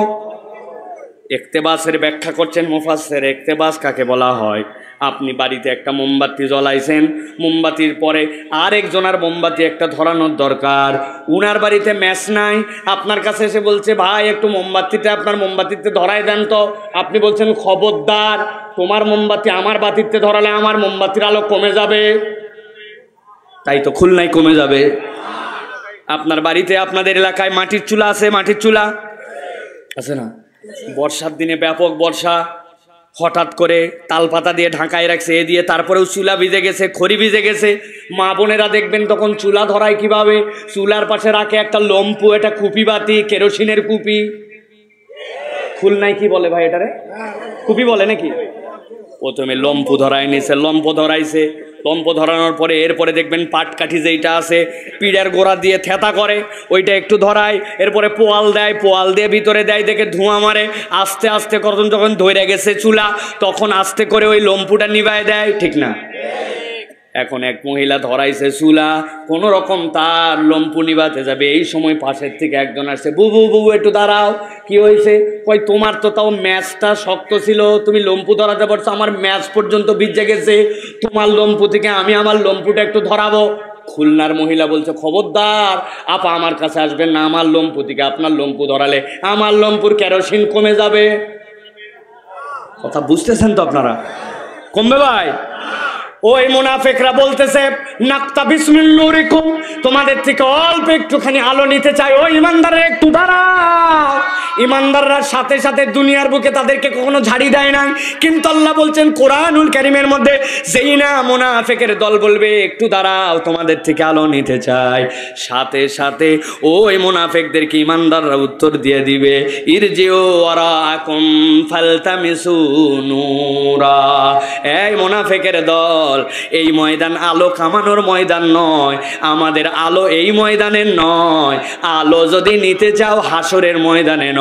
ইক্তেবাসের ব্যাখ্যা করছেন মুফাসসির। ইক্তেবাস কাকে বলা হয়? আপনি বাড়িতে একটা মোমবাতি জ্বলাইছেন, মোমবাতির পরে আরেকজনের মোমবাতি একটা ধরানোর দরকার, উনার বাড়িতে ম্যাচ নাই, আপনার কাছে এসে বলছে ভাই একটু মোমবাতিটা আপনার মোমবাতিতে ধরাই দেন তো। আপনি বলছেন খবরদার, তোমার মোমবাতি আমার বাতিতে ধরালে আমার মোমবাতির আলো কমে যাবে। তাই তো খুলনায় কমে যাবে। আপনার বাড়িতে, আপনাদের এলাকায় মাটির চুলা আছে? মাটির চুলা আছে না? বর্ষার দিনে ব্যাপক বর্ষা, হঠাৎ করে তালপাতা দিয়ে ঢাকায় রাখছে, এ দিয়ে তারপরেও চুলা ভিজে গেছে, খড়ি ভিজে গেছে। মা বোনেরা দেখবেন তখন চুলা ধরায় কিভাবে? চুলার পাশে রাখে একটা লম্পু, এটা কুপি বাতি, কেরোসিনের কুপি। খুলনায় কি বলে ভাই এটারে? কুপি বলে নাকি? প্রথমে লম্পু ধরায় নিছে, লম্প ধরাইছে, লম্প ধরানোর পরে এরপরে দেখবেন পাটকাঠি যেইটা আছে পিড়ের গোড়া দিয়ে থেতা করে, ওইটা একটু ধরায়, এরপরে পোয়াল দেয়, পোয়াল দিয়ে ভিতরে দেয়, দেখে ধোঁয়া মারে। আস্তে আস্তে করতেন, যখন ধরে গেছে চুলা, তখন আস্তে করে ওই লম্পুটা নিভায় দেয়। ঠিক না? এখন এক মহিলা ধরাইছে চুলা, কোন রকম তার লম্পু নিবাতে যাবে, এই সময় পাশের থেকে একজন আসছে, বুবু বুবু একটু দাঁড়াও। কি হয়েছে? কই তোমার তো তাও ম্যাচটা শক্ত ছিল, তুমি লম্পু ধরাতে পারছো, আমার ম্যাচ পর্যন্ত ভিজে গেছে, তোমার লম্পু থেকে আমি আমার লম্পুটা একটু ধরাবো। খুলনার মহিলা বলছে, খবরদার আপা আমার কাছে আসবেন না, আমার লম্পু থেকে আপনার লম্পু ধরালে আমার লম্পুর কেরোসিন কমে যাবে। কথা বুঝতেছেন তো আপনারা? কমবে ভাই? ওই মুনাফিকরা বলতেছে, নাক্তা বিসমিল নূরিকুম, তোমাদের থেকে অল্প একটুখানি আলো নিতে চাই, ও ইমানদাররা একটু দাঁড়াও। ইমানদাররা সাথে সাথে দুনিয়ার বুকে তাদেরকে কখনো ঝাড়ি দেয় নাই, কিন্তু আল্লাহ বলছেন কোরআনুল কারীমের মধ্যে, যেই না মুনাফিকের দল বলবে একটু দাঁড়াও তোমাদের থেকে আলো নিতে চাই, সাথে সাথে ওই মুনাফিকদেরকে ইমানদাররা উত্তর দিয়ে দিবে, ইরজিউ ওয়ারাকুম ফালতামিসু নূরা। এই মুনাফিকের দল, এই ময়দান আলো কামানোর ময়দান নয়, আমাদের আলো এই ময়দানের নয়। আলো যদি নিতে চাও হাসরের ময়দানে নয়,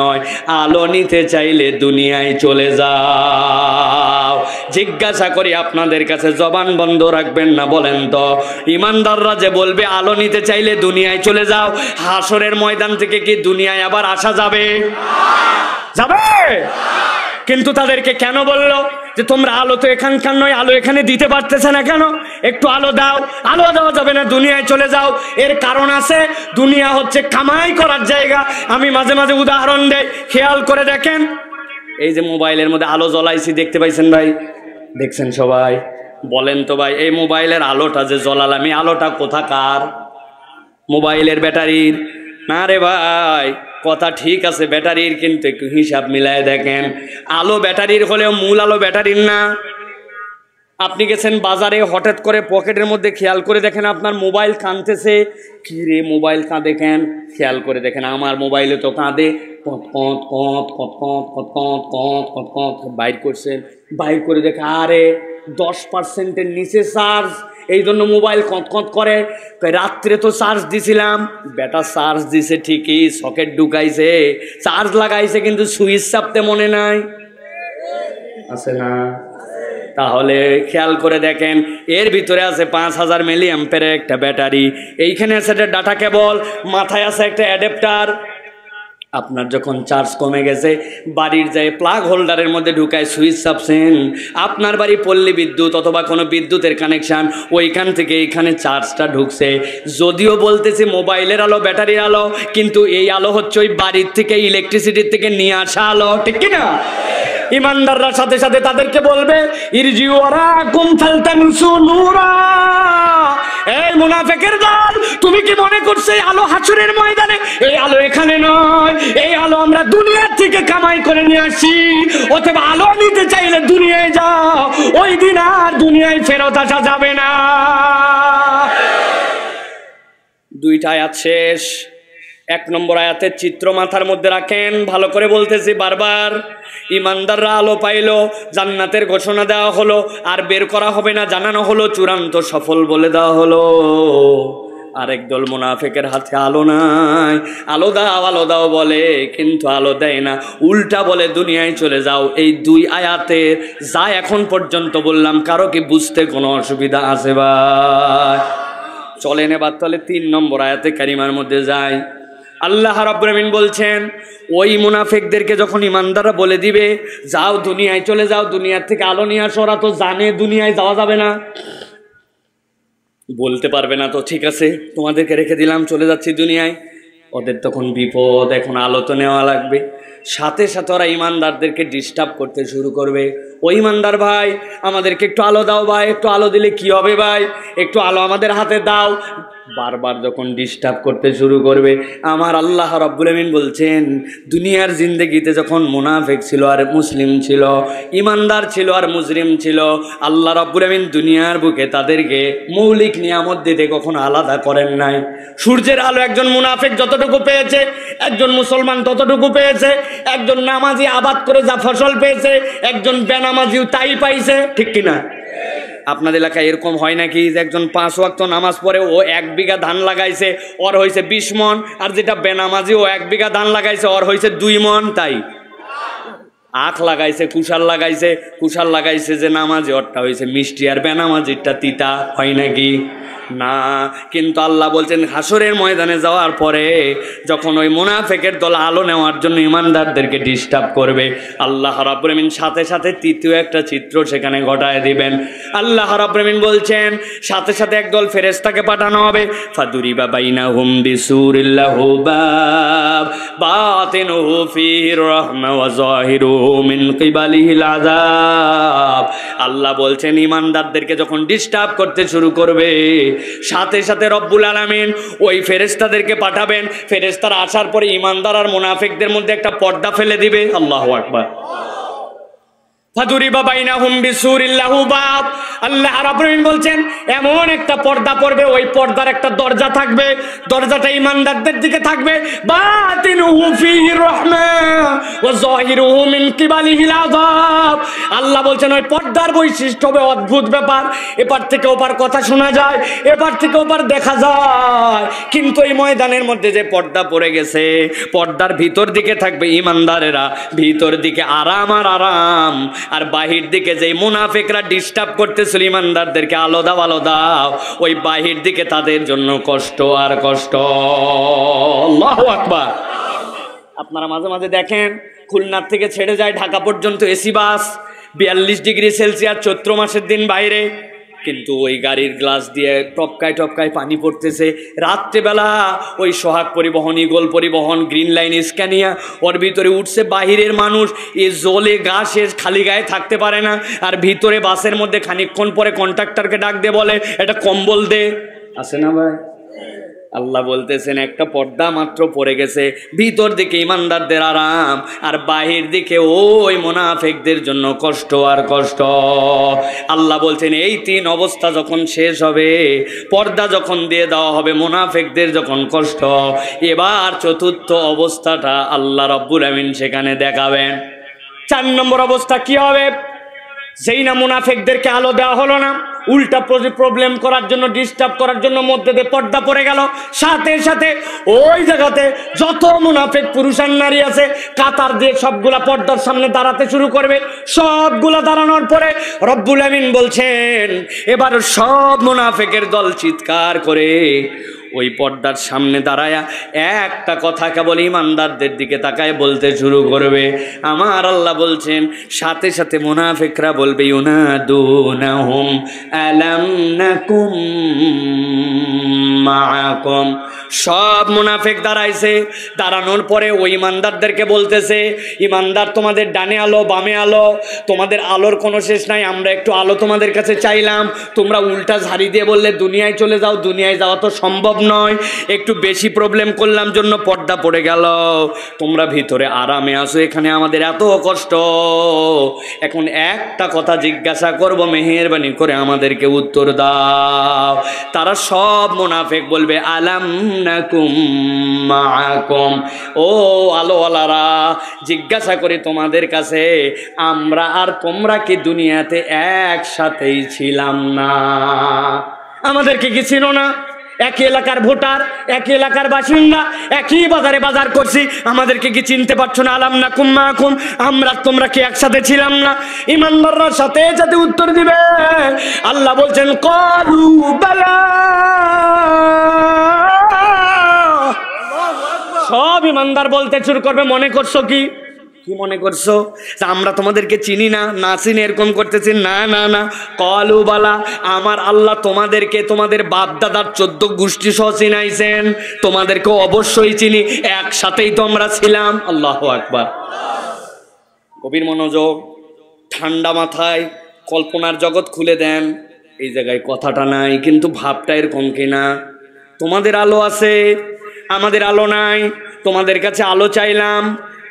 আলো নিতে চাইলে দুনিয়ায় চলে যাও। জিজ্ঞাসা করি আপনাদের কাছে, জবান বন্ধ রাখবেন না, বলেন তো ইমানদাররা যে বলবে আলো নিতে চাইলে দুনিয়ায় চলে যাও, হাসরের ময়দান থেকে কি দুনিয়ায় আবার আসা যাবে? যাবে। কিন্তু তাদেরকে কেন বললো যে তোমরা আলো তো এখানকার নয়, আলো এখানে দিতে পারতেছে না কেন? একটু আলো দাও। আলো দেওয়া যাবে না, দুনিয়ায় চলে যাও। এর কারণ আছে, দুনিয়া হচ্ছে কামাই করার জায়গা। আমি মাঝে মাঝে উদাহরণ দেই, খেয়াল করে দেখেন। এই যে মোবাইলের মধ্যে আলো জ্বলাইছি, দেখতে পাইছেন ভাই? দেখছেন সবাই? বলেন তো ভাই, এই মোবাইলের আলোটা যে জ্বলালাম, এই আলোটা কোথাকার? মোবাইলের ব্যাটারির? না রে ভাই, কথা ঠিক আছে ব্যাটারির, কিন্তু একটু হিসাব মিলায় দেখেন, আলো ব্যাটারির হলেও মূল আলো ব্যাটারির না। আপনি গেছেন বাজারে, হঠাৎ করে পকেটের মধ্যে খেয়াল করে দেখেন আপনার মোবাইল কাঁদতেছে। কি রে মোবাইল কাঁদে কেন? খেয়াল করে দেখেন আমার মোবাইলে তো কাঁদে, কত কত কত কত কত কত কত কত কত বাইর করছেন। বাইর করে দেখে আরে 10%-এর নিচে চার্জ, এই জন্য মোবাইল কত কত করে। রাত্রে তো চার্জ দিছিলাম, বেটা চার্জ দিছে ঠিকই, সকেট ঢুকাইছে, চার্জ লাগাইছে, কিন্তু সুইচ চাপতে মনে নাই, আছে না? তাহলে খেয়াল করে দেখেন, এর ভিতরে আছে 5000 মিলি অ্যাম্পিয়ারের একটা ব্যাটারি, এইখানে আছে একটা ডাটা কেবল, মাথায় আছে একটা অ্যাডাপ্টার। আপনার যখন চার্জ কমে গেছে, বাড়ির যায় প্লাগ হোল্ডারের মধ্যে ঢুকায় সুইচ চাপছেন, আপনার বাড়ি পল্লী বিদ্যুৎ অথবা কোনো বিদ্যুতের কানেকশান, ওইখান থেকে এইখানে চার্জটা ঢুকছে। যদিও বলতেছি মোবাইলের আলো ব্যাটারির আলো, কিন্তু এই আলো হচ্ছে ওই বাড়ির থেকে ইলেকট্রিসিটির থেকে নিয়ে আসা আলো, ঠিক কিনা? ইমানদাররা সাথে সাথে তাদেরকে বলবে, ইরজিউ ওয়ারাকুম ফালতামিসু নূরা। এই মুনাফিকের দল, তুমি কি মনে করছো এই আলো হাসরের ময়দানে? এই আলো এখানে নয়, এই আলো আমরা দুনিয়ার থেকে কামাই করে নিয়ে আসি। অথবা আলো নিতে চাইলে দুনিয়ায় যাও, ওই দিন আর দুনিয়ায় ফেরত আসা যাবে না। দুইটা আয়াত শেষ। 1 নম্বর আয়াতের চিত্র মাথার মধ্যে রাখেন, ভালো করে বলতেছি বারবার। ইমানদাররা আলো পাইলো, জান্নাতের ঘোষণা দেওয়া হলো, আর বের করা হবে না, জানানো হলো, চূড়ান্ত সফল বলে দেওয়া হলো। আরেক দল মুনাফিকের হাতে আলো নাই, আলো দাও বলে, কিন্তু আলো দেয় না, উল্টা বলে দুনিয়ায় চলে যাও। এই 2 আয়াতের যা এখন পর্যন্ত বললাম, কারো কি বুঝতে কোনো অসুবিধা আছে ভাই? চলেন এবার তাহলে 3 নম্বর আয়াতে কারিমার মধ্যে যাই। আল্লাহ রাব্বুল আমিন বলছেন, ওই মুনাফিকদেরকে যখন ইমানদাররা বলে দিবে যাও দুনিয়ায় চলে যাও, দুনিয়ার থেকে আলো নিয়ে আসো, ওরা তো জানে দুনিয়ায় যাওয়া যাবে না, বলতে পারবে না, তো ঠিক আছে তোমাদেরকে রেখে দিলাম, চলে যাচ্ছি দুনিয়ায়। ওদের তখন বিপদ, এখন আলো তো নেওয়া লাগবে। সাথে সাথে ওরা ইমানদারদেরকে ডিস্টার্ব করতে শুরু করবে, ও ইমানদার ভাই আমাদেরকে একটু আলো দাও ভাই, একটু আলো দিলে কি হবে ভাই, একটু আলো আমাদের হাতে দাও। বারবার যখন ডিস্টার্ব করতে শুরু করবে, আমার আল্লাহ রাব্বুল আমিন বলছেন, দুনিয়ার জিন্দেগিতে যখন মুনাফিক ছিল আর মুসলিম ছিল, ইমানদার ছিল আর মুজরিম ছিল, আল্লাহ রাব্বুল আমিন দুনিয়ার বুকে তাদেরকে মৌলিক নিয়ামত দিতে কখনো আলাদা করেন নাই। সূর্যের আলো একজন মুনাফিক যতটুকু পেয়েছে, একজন মুসলমান ততটুকু পেয়েছে। একজন নামাজি আবাদ করে যা ফসল পেয়েছে, একজন বেনামাজিও তাই পাইছে, ঠিক কিনা? আপনাদের এলাকায় এরকম হয় নাকি যে একজন 5 ওয়াক্ত নামাজ পড়ে, ও 1 বিঘা ধান লাগাইছে, ওর হয়েছে 20 মন, আর যেটা বেনামাজি ও 1 বিঘা ধান লাগাইছে, ওর হয়েছে 2 মন, তাই আখ লাগাইছে, কুশাল লাগাইছে যে নামাজে ওরটা হয়েছে মিষ্টি আর বেনামাজিরটা তিতা, হয় নাকি? না। কিন্তু আল্লাহ বলছেন হাসরের ময়দানে যাওয়ার পরে যখন ওই মুনাফিকের দল আলো নেওয়ার জন্য ইমানদারদেরকে ডিস্টার্ব করবে, আল্লাহ রাব্বুল আমিন সাথে সাথে তৃতীয় একটা চিত্র সেখানে ঘটায় দিবেন। আল্লাহ রাব্বুল আমিন বলছেন সাথে সাথে একদল ফেরেশতাকে পাঠানো হবে। ফাদুরিবা বাইনাহুম বিসুরিল্লাহু বাব বাতিনুহু ফিহির রাহমা ওয়া যাহিরুহু মিন কিবালিহিল আযাব। আল্লাহ বলছেন ইমানদারদেরকে যখন ডিস্টার্ব করতে শুরু করবে, সাথে সাথে রব্বুল আলামিন ওই ফেরেশতাদেরকে পাঠাবেন। ফেরেশতারা আসার পরে ইমানদার আর মুনাফিকদের মধ্যে একটা পর্দা ফেলে দিবে। আল্লাহু আকবার। ফাদুরিবা বাইনাহুম বিসুরিল্লাহু বাব। আল্লাহ রাব্বুল আলামিন বলছেন এমন একটা পর্দা পড়বে, ওই পর্দার একটা দরজা থাকবে, দরজাটা ইমানদারদের দিকে থাকবে। বাতিনুহু ফিহির রাহমা ওয়া যাহিরুহু মিন কিবালিহিল আযাব। আল্লাহ বলছেন ওই পর্দার বৈশিষ্ট্য হবে অদ্ভুত ব্যাপার। এপার থেকে ওপার কথা শোনা যায়, এপার থেকে ওপার দেখা যায়। কিন্তু এই ময়দানের মধ্যে যে পর্দা পড়ে গেছে, পর্দার ভিতর দিকে থাকবে ইমানদারেরা, ভিতর দিকে আরাম আর আরাম, আর বাহির দিকে যেই মুনাফিকরা ডিস্টার্ব করতেছিল ইমানদারদেরকে আলো দাও, ওই বাহির দিকে তাদের জন্য কষ্ট আর কষ্ট। আল্লাহু আকবার। আপনারা মাঝে মাঝে দেখেন খুলনার থেকে ছেড়ে যায় ঢাকা পর্যন্ত এসি বাস, 42 ডিগ্রি সেলসিয়াস চৈত্র মাসের দিন বাইরে, কিন্তু ওই গাড়ির গ্লাস দিয়ে টপকায় টপকায় পানি পড়তেছে। রাত্রেবেলা ওই সোহাগ পরিবহন, ইগল পরিবহন, গ্রিন লাইন, স্ক্যানিয়া, ওর ভিতরে উঠছে বাহিরের মানুষ, এ জলে গাছে খালি গায়ে থাকতে পারে না, আর ভিতরে বাসের মধ্যে খানিকক্ষণ পরে কন্ট্রাক্টরকে ডাক দিয়ে বলে এটা কম্বল দে, আসে না ভাই? আল্লাহ বলতেছেন একটা পর্দা মাত্র পড়ে গেছে, ভিতর দিকে ইমানদারদের আরাম, আর বাহির দিকে ওই মুনাফিকদের জন্য কষ্ট আর কষ্ট। আল্লাহ বলছেন এই তিন অবস্থা যখন শেষ হবে, পর্দা যখন দিয়ে দেওয়া হবে, মুনাফিকদের যখন কষ্ট, এবার চতুর্থ অবস্থাটা আল্লাহ রাব্বুল আমিন সেখানে দেখাবেন। 4 নম্বর অবস্থা কি হবে? যেই না মুনাফিকদেরকে আলো দেওয়া হলো না, উল্টা প্রবলেম করার জন্য, ডিস্টার্ব করার জন্য মধ্যে দিয়ে পর্দা পড়ে গেল, সাথে সাথে ওই জায়গাতে যত মুনাফিক পুরুষ আর নারী আছে কাতার দিয়ে সবগুলা পর্দার সামনে দাঁড়াতে শুরু করবে। সবগুলা দাঁড়ানোর পরে রব্বুল আমিন বলছেন এবার সব মুনাফিকের দল চিৎকার করে ওই পর্দার সামনে দাঁড়ায়া একটা কথা কেবল ইমানদারদের দিকে তাকায় বলতে শুরু করবে। আমার আল্লাহ বলছেন সাথে সাথে মুনাফিকরা বলবে ইউনাদুনাহুম আলাম নাকুম মাআকুম। সব মুনাফিক দাঁড়াইছে, দাঁড়ানোর পরে ওই ইমানদারদেরকে বলতেছে ইমানদার তোমাদের ডানে আলো বামে আলো, তোমাদের আলোর কোনো শেষ নাই, আমরা একটু আলো তোমাদের কাছে চাইলাম, তোমরা উল্টা ঝাড়ি দিয়ে বললে দুনিয়ায় চলে যাও, দুনিয়ায় যাওয়া তো সম্ভব নয়, একটু বেশি প্রবলেম করলাম জন্য পর্দা পড়ে গেল, তোমরা ভিতরে আরামে আসো, এখানে আমাদের এত কষ্ট, এখন একটা কথা জিজ্ঞাসা করব, মেহেরবানি করে আমাদেরকে উত্তর দাও। তারা সব মুনাফিক বলবে আলাম নাকুম মাআকুম, ও আলোওয়ালারা জিজ্ঞাসা করি তোমাদের কাছে, আমরা আর তোমরা কি দুনিয়াতে একসাথেই ছিলাম না? আমাদেরকে কি ছিল না? একই এলাকার ভোটার, একই এলাকার বাসিন্দা, একই বাজারে বাজার করছি, আমাদেরকে কি চিনতে পারছো না? আলাম নাকুম মাআকুম, আমরা তোমরা কি একসাথে ছিলাম না? ইমানদাররা সাথে সাথে উত্তর দিবে। আল্লাহ বলছেন ক্বালু বালা, সব ইমানদার বলতে শুরু করবে মনে করছো কি? কি মনে করছো আমরা তোমাদেরকে চিনি না? না চিনি এরকম করতেছি? না না না, ক্বালু বালা, আমার আল্লাহ তোমাদেরকে তোমাদের বাপ দাদার 14 গোষ্ঠী সহ চিনাইছেন, তোমাদেরকে অবশ্যই চিনি, একসাথেই তো আমরা ছিলাম। আল্লাহু আকবার। গভীর মনোযোগ, ঠান্ডা মাথায় কল্পনার জগৎ খুলে দেন। এই জায়গায় কথাটা নাই, কিন্তু ভাবটা এরকম কিনা? তোমাদের আলো আছে, আমাদের আলো নাই, তোমাদের কাছে আলো চাইলাম,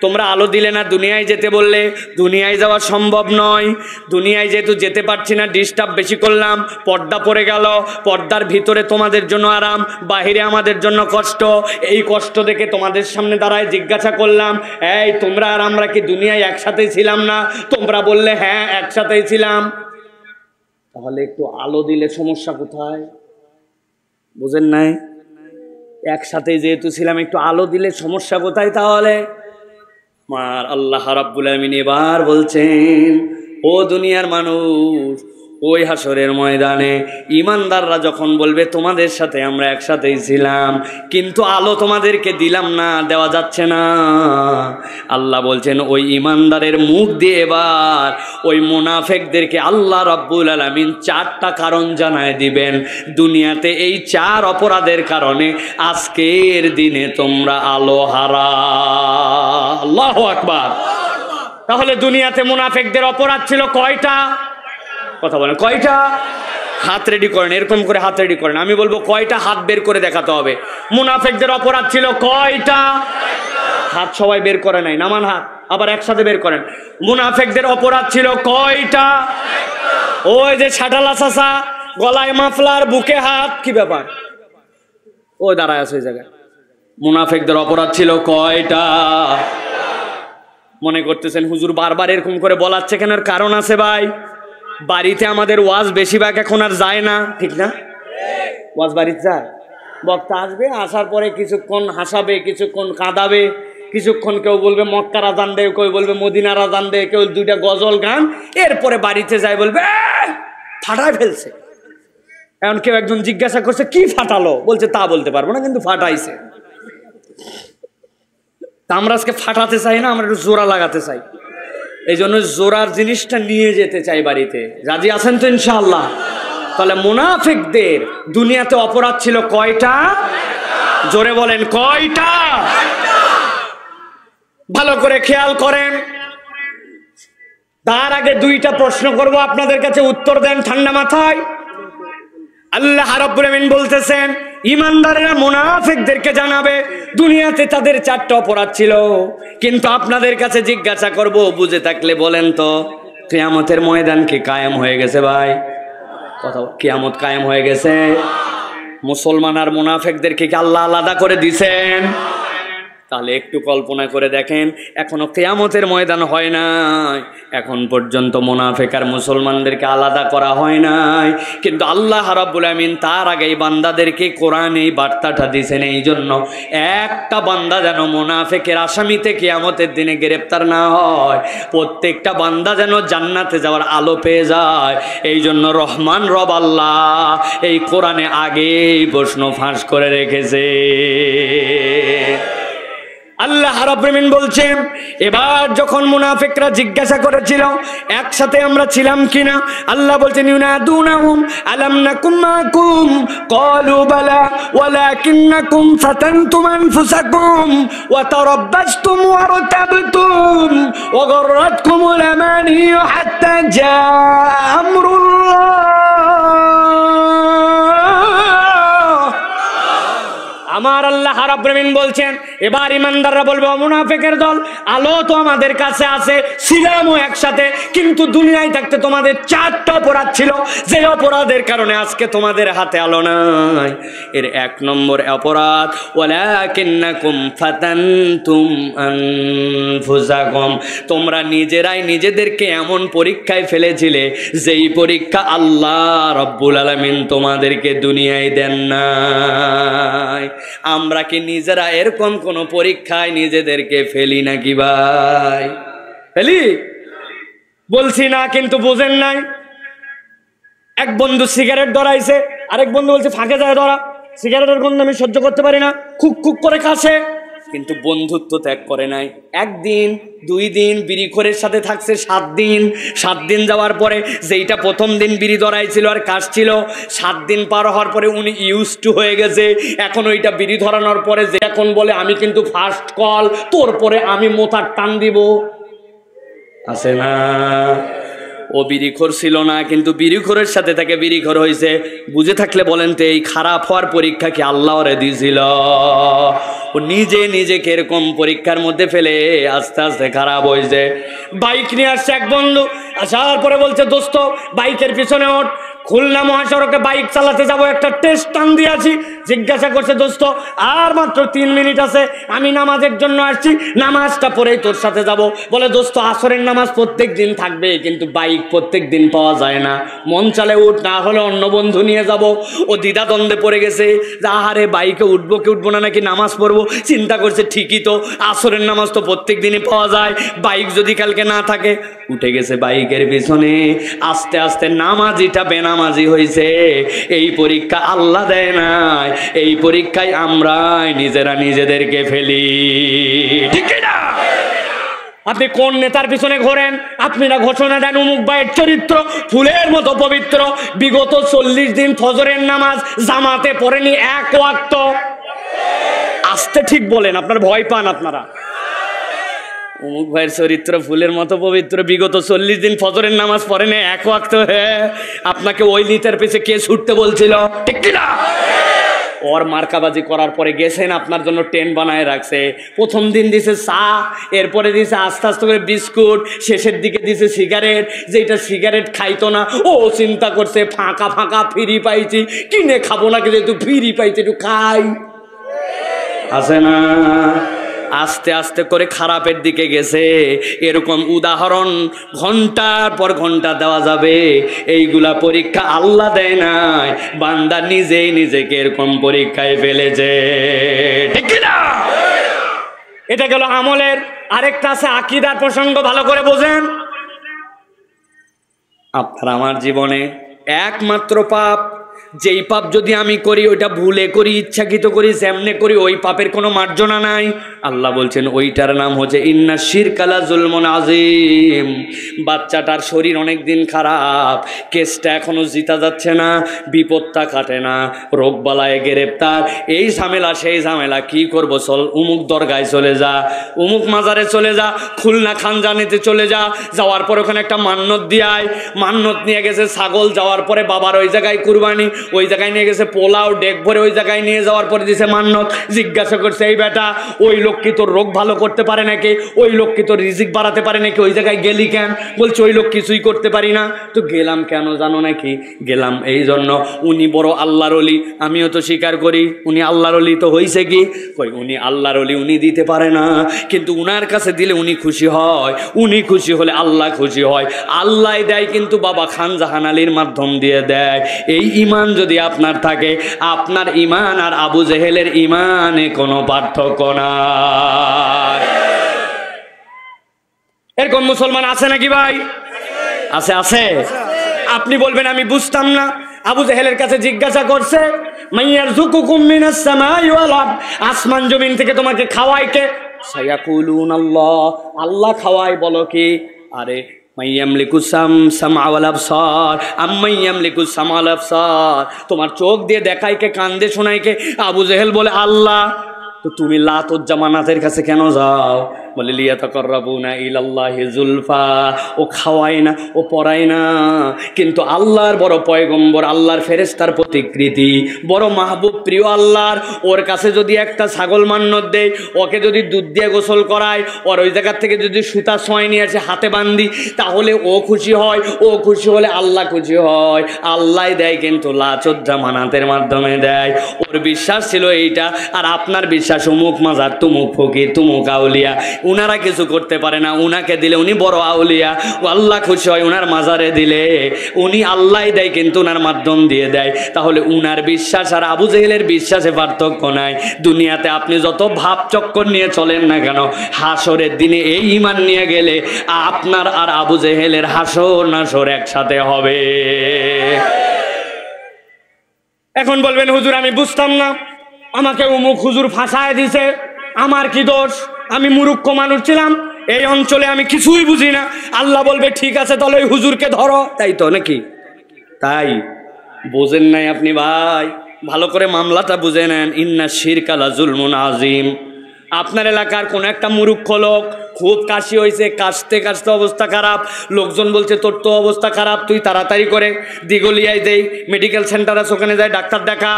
তোমরা আলো দিলে না, দুনিয়ায় যেতে বললে, দুনিয়ায় যাওয়া সম্ভব নয়, দুনিয়ায় যেহেতু যেতে পারছি না, ডিস্টার্ব বেশি করলাম, পর্দা পড়ে গেল, পর্দার ভিতরে তোমাদের জন্য আরাম, বাহিরে আমাদের জন্য কষ্ট, এই কষ্ট দেখে তোমাদের সামনে দাঁড়ায় জিজ্ঞাসা করলাম এই তোমরা আর আমরা কি দুনিয়ায় একসাথেই ছিলাম না? তোমরা বললে হ্যাঁ একসাথেই ছিলাম। তাহলে একটু আলো দিলে সমস্যা কোথায়? বুঝেন নাই? একসাথে যেহেতু ছিলাম, একটু আলো দিলে সমস্যা কোথায়? তাহলে মার আল্লাহ রাব্বুল আমিন এবার বলছেন, ও দুনিয়ার মানুষ, ওই হাসরের ময়দানে ইমানদাররা যখন বলবে তোমাদের সাথে আমরা একসাথেই ছিলাম, কিন্তু আলো তোমাদেরকে দিলাম না, দেওয়া যাচ্ছে না, আল্লাহ বলছেন ওই ইমানদারের মুখ দিয়ে এবার ওই মুনাফিকদেরকে আল্লাহ রাব্বুল আলামিন 4টা কারণ জানায় দিবেন। দুনিয়াতে এই 4 অপরাধের কারণে আজকের দিনে তোমরা আলো হারা। আল্লাহু আকবার। তাহলে দুনিয়াতে মুনাফিকদের অপরাধ ছিল কয়টা? কথা বলেন, কয়টা? হাত রেডি করেন, এরকম করে হাত রেডি করেন, আমি বলবো কয়টা, হাত বের করে দেখাতে হবে। মুনাফিকদের অপরাধ ছিল কয়টা? হাত সবাই বের করে নাই, নামান হাত, আবার একসাথে বের করেন। মুনাফিকদের অপরাধ ছিল কয়টা? ওই যে ছাটালা চাচা, গলায় মাফলার, বুকে হাত, কি ব্যাপার? ওই দাঁড়ায় আছে ওই জায়গায়। মুনাফিকদের অপরাধ ছিল কয়টা? মনে করতেছেন হুজুর বারবার এরকম করে বলাচ্ছে কেন? কারণ আছে ভাই। বাড়িতে আমাদের ওয়াজ বেশিরভাগ এখন আর যায় না, ঠিক না? ওয়াজ বাড়িতে যায়, বক্তা আসবে, আসার পরে কিছুক্ষণ হাসাবে, কিছুক্ষণ কাঁদাবে, কিছুক্ষণ কেউ বলবে মক্কার আজান দে, কেউ বলবে মদিনার আজান দে, কেউ 2টা গজল গান, এরপরে বাড়িতে যায় বলবে ফাটায় ফেলছে। এখন কেউ একজন জিজ্ঞাসা করছে কি ফাটালো, বলছে তা বলতে পারবো না, কিন্তু ফাটাইছে। তা আমরা আজকে ফাটাতে চাই না, আমরা একটু জোড়া লাগাতে চাই। এই জন্য জোড়ার জিনিসটা নিয়ে যেতে চাই বাড়িতে। রাজি আছেন তো ইনশাআল্লাহ? তাহলে মুনাফিকদের দুনিয়াতে অপরাধ ছিল কয়টা? জোরে বলেন, কয়টা? ভালো করে খেয়াল করেন। তার আগে 2টা প্রশ্ন করব, আপনাদের কাছে উত্তর দেন ঠান্ডা মাথায়। আল্লাহ রাব্বুল আমিন বলতেছেন ইমানদারেরা মুনাফিকদেরকে জানাবে দুনিয়াতে তাদের 4টা অপরাধ ছিল, কিন্তু আপনাদের কাছে জিজ্ঞাসা করব, বুঝে থাকলে বলেন তো কিয়ামতের ময়দান কি কায়েম হয়ে গেছে? ভাই কথা, কিয়ামত কায়েম হয়ে গেছে? মুসলমান আর মুনাফিকদেরকে কি আল্লাহ আলাদা করে দিয়েছেন? তাহলে একটু কল্পনা করে দেখেন, এখনো কিয়ামতের ময়দান হয় নাই, এখন পর্যন্ত মুনাফিক আর মুসলমানদেরকে আলাদা করা হয় নাই, কিন্তু আল্লাহ রাব্বুল আমিন তার আগেই বান্দাদেরকে কোরআন এই বার্তাটা দিয়েছেন, এই জন্য একটা বান্দা যেন মুনাফিকের আসামিতে কিয়ামতের দিনে গ্রেফতার না হয়, প্রত্যেকটা বান্দা যেন জান্নাতে যাওয়ার আলো পেয়ে যায়। এই জন্য রহমান রব আল্লাহ এই কোরআনে আগেই প্রশ্ন ফাঁস করে রেখেছে। আল্লাহ রাব্বুল আমিন বলছেন, এবার যখন মুনাফিকরা জিজ্ঞাসা করেছিল একসাথে আমরা ছিলাম কিনা, আল্লাহ বলছেন ইউনাদুনাহুম আলাম নাকুম মাকুম ক্বালু বালা ওয়ালাকিন্নাকুম ফাতানতুম আনফুসাকুম ওয়া তারাব্বাসতুম ওয়া রাতাবতুম ওয়া গাররাতকুমুল আমানি হাত্তা জাআ আমরুল্লাহ। আমার আল্লাহ রাব্বুল আমিন বলছেন, এবার ইমানদাররা বলবে ও মুনাফিকের দল, আলো তো আমাদের কাছে আছে, ছিলামও একসাথে, কিন্তু দুনিয়ায় থাকতে তোমাদের 4টা অপরাধ ছিল, যে অপরাধের কারণে আজকে তোমাদের হাতে আলো নাই। এর 1 নম্বর অপরাধ ওয়ালাকিন্নাকুম ফাতানতুম আনফুসাকুম, তোমরা নিজেরাই নিজেদেরকে এমন পরীক্ষায় ফেলেছিলে যেই পরীক্ষা আল্লাহ রাব্বুল আলামিন তোমাদেরকে দুনিয়ায় দেন নাই। আমরা কি নিজেরা এরকম কোন পরীক্ষায় নিজেদেরকে ফেলি নাকি ভাই? ফেলি? বলছি না, কিন্তু বুঝেন নাই। এক বন্ধু সিগারেট ধরাইছে, আরেক বন্ধু বলছে ফাঁকে যায় ধরা, সিগারেটের গন্ধ আমি সহ্য করতে পারি না, খুক খুক করে কাছে, কিন্তু বন্ধুত্ব ত্যাগ করে নাই। 1 দিন 2 দিন বিড়িখোরের সাথে থাকছে 7 দিন। 7 দিন যাওয়ার পরে যেইটা প্রথম দিন বিড়ি ধরাইছিল আর কাশছিল, 7 দিন পার হওয়ার পরে উনি ইউজ টু হয়ে গেছে। এখন ওইটা বিড়ি ধরানোর পরে যে এখন বলে আমি কিন্তু ফার্স্ট কল, তোর পরে আমি মোতার টান দিব, আছে না? ও বিড়িখোর ছিল না, কিন্তু বিড়িখোরের সাথে তাকে বিড়িখোর হয়েছে। বুঝে থাকলে বলেন তো এই খারাপ হওয়ার পরীক্ষা কি আল্লাহ ওরে দিয়েছিল? ও নিজে নিজেকে এরকম পরীক্ষার মধ্যে ফেলে আস্তে আস্তে খারাপ হয়েছে। বাইক নিয়ে আসছে এক বন্ধু, আসার পরে বলছে দোস্ত বাইকের পিছনে ওঠ, খুলনা মহাসড়কে বাইক চালাতে যাব, একটা টেস্ট টান দিয়েছি। জিজ্ঞাসা করছে দোস্ত আর মাত্র 3 মিনিট আছে, আমি নামাজের জন্য আসছি, নামাজটা পড়েই তোর সাথে যাব। বলে দোস্ত আসরের নামাজ প্রত্যেক দিন থাকবে, কিন্তু বাইক প্রত্যেক দিন পাওয়া যায় না, মন চালে উঠ, না হলে অন্য বন্ধু নিয়ে যাব। ও দ্বিধাদ্বন্দ্বে পড়ে গেছে যে আহারে বাইকে উঠবো কি উঠবো না, নাকি নামাজ পড়বো। চিন্তা করছে ঠিকই তো, আসরের নামাজ তো প্রত্যেক দিনই পাওয়া যায়, বাইক যদি কালকে না থাকে। উঠে গেছে বাইকের পিছনে, আস্তে আস্তে নামাজিটা বেনামাজি হয়েছে। এই পরীক্ষা আল্লাহ দেয় নাই, এই পরীক্ষায় আমরাই নিজেরা নিজেদেরকে ফেলি, ঠিক না? আপনি কোন নেতার পিছনে ঘোরেন? আপনারা ঘোষণা দেন অমুক ভাইয়ের চরিত্র ফুলের মতো পবিত্র, বিগত 40 দিন ফজরের নামাজ জামাতে পড়েনি এক ওয়াক্ত। আস্তে ঠিক বলেন, আপনার ভয় পান আপনারা। অমুক ভাইয়ের চরিত্র ফুলের মতো পবিত্র, বিগত 40 দিন ফজরের নামাজ পড়েনি এক ওয়াক্ত। হ্যাঁ, আপনাকে ওই নেতার পেছে কে ছুটতে বলছিল, ঠিক কিনা? ওর মার্কাবাজি করার পরে গেছেন, আপনার জন্য টেন্ট বানায় রাখছে। প্রথম দিন দিছে চা, এরপরে দিছে আস্তে আস্তে করে বিস্কুট, শেষের দিকে দিছে সিগারেট। যেটা সিগারেট খাইতো না, ও চিন্তা করছে ফাঁকা ফাঁকা ফ্রি পাইছি, কিনে খাবো না, কিন্তু ফ্রি পাইছি একটু খাই, আছে না? আস্তে আস্তে করে খারাপের দিকে গেছে। এরকম উদাহরণ ঘন্টার পর ঘন্টা দেওয়া যাবে। এইগুলা পরীক্ষা আল্লাহ দেয় নাই, বান্দা নিজেই নিজেকে এরকম পরীক্ষায় ফেলেছে, ঠিক না? এটা গেল আমলের। আরেকটা আছে আকীদার প্রসঙ্গ, ভালো করে বোঝেন। আপনার আমার জীবনে একমাত্র পাপ, যেই পাপ যদি আমি করি ওইটা ভুলে করি, ইচ্ছাকৃত করি, যেমনে করি, ওই পাপের কোনো মার্জনা নাই। আল্লাহ বলছেন ওইটার নাম হচ্ছে ইন্না শিরকা লাযুলমুন আযীম। বাচ্চাটার শরীর অনেক দিন খারাপ, কেসটা এখনো জিতা যাচ্ছে না, বিপদটা কাটে না, রোগবালায় গ্রেপ্তার, এই ঝামেলা সেই ঝামেলা, কি করবো? চল উমুক দরগায় চলে যা, উমুক মাজারে চলে যা, খুলনা খানজানিতে চলে যা। যাওয়ার পর ওখানে একটা মান্নত দিয়ে আয়। মান্নত নিয়ে গেছে ছাগল, যাওয়ার পরে বাবার ওই জায়গায় কুরবানি, ওই জায়গায় নিয়ে গেছে পোলাও ডেক ভরে, ওই জায়গায় নিয়ে যাওয়ার পরে দিছে মান্নত। জিজ্ঞাসা করছে এই বেটা, ওই লোক কি তোর রোগ ভালো করতে পারে নাকি? ওই লোক কি তোর রিজিক বাড়াতে পারে নাকি? ওই জায়গায় গেলি কেন? বলছে ওই লোক কিছুই করতে পারি না। তো গেলাম কেন জানো নাকি? গেলাম এই জন্য, উনি বড় আল্লাহর ওলি, আমিও তো স্বীকার করি উনি আল্লাহর ওলি। তো হয়েছে কি? কই উনি আল্লাহর ওলি, উনি দিতে পারে না, কিন্তু উনার কাছে দিলে উনি খুশি হয়, উনি খুশি হলে আল্লাহ খুশি হয়। আল্লাহ দেয়, কিন্তু বাবা খান জাহান আলীর মাধ্যম দিয়ে দেয়। এই ইমান যদি আপনার থাকে, আপনার ইমান আর আবু জেহেলের ইমানে কোনো পার্থক্য নাই। এরকম মুসলমান আছে নাকি ভাই? আছে, আছে। আপনি বলবেন আমি বুঝতাম না। আবু জেহেলের কাছে জিজ্ঞাসা করছে মাইয়ারযুকুকুম মিনাস সামাই ওয়াল আরদ, আসমান জমিন থেকে তোমাকে খাওয়ায় কে? সায়াকুলুন আল্লাহ, আল্লাহ খাওয়ায়। বলো কি? আরে তোমার চোখ দিয়ে দেখায় কে, কান দিয়ে শোনায় কে? আবু জেহেল বলে আল্লাহ। তো তুমি লাত উজ্জা মানাতের কাছে কেন যাও? বলে লিয়াতাকাররাবুনা ইলাল্লাহি যুলফা, ও খাওয়ায় না, ও পড়ায় না, কিন্তু আল্লাহর বড় পয়গম্বর, আল্লাহর ফেরেশতার প্রতিকৃতি, বড় মাহবুব, প্রিয় আল্লাহর। ওর কাছে যদি একটা ছাগল মান্নত দেয়, ওকে যদি দুধ দিয়ে গোসল করায়, ওর ওই জায়গার থেকে যদি সুতা ছয় নিয়ে আসে হাতে বান্ধি, তাহলে ও খুশি হয়, ও খুশি হলে আল্লাহ খুশি হয়। আল্লাহ দেয়, কিন্তু লাচুজ্জা মানাতের মাধ্যমে দেয়। ওর বিশ্বাস ছিল এইটা, আর আপনার বিশ্বাস অমুক মাজার, তুমুক ফকির, তুমুক আউলিয়া, উনারা কিছু করতে পারে না, উনাকে দিলে উনি বড় আউলিয়া, ও আল্লাহ খুশি হয়। উনার মাজারে দিলে উনি আল্লাহ দেয়, কিন্তু উনার মাধ্যম দিয়ে দেয়। তাহলে উনার বিশ্বাস আর আবু জেহেলের বিশ্বাসে পার্থক্য নাই। দুনিয়াতে আপনি যত ভাব চক্কর নিয়ে চলেন না কেন, হাসরের দিনে এই ঈমান নিয়ে গেলে আপনার আর আবু জেহেলের হাসর নাসর একসাথে হবে। এখন বলবেন হুজুর আমি বুঝতাম না, আমাকে অমুক হুজুর ফাঁসায় দিছে, আমার কি দোষ? আমি মূর্খ মানুষ ছিলাম, এই অঞ্চলে আমি কিছুই বুঝি না। আল্লাহ বলবে ঠিক আছে, তাহলে ওই হুজুরকে ধরো, তাই তো নাকি? তাই বোঝেন নাই আপনি ভাই, ভালো করে মামলাটা বুঝে নেন। ইন্না শিরকা লাযুলমুন আযীম। আপনার এলাকার কোন একটা মূর্খ লোক, খুব কাশি হয়েছে, কাশতে কাশতে অবস্থা খারাপ, লোকজন বলছে তোর তো অবস্থা খারাপ, তুই তাড়াতাড়ি করে দিগলিয়ায় দেই মেডিকেল সেন্টার আছে, ওখানে যায় ডাক্তার দেখা।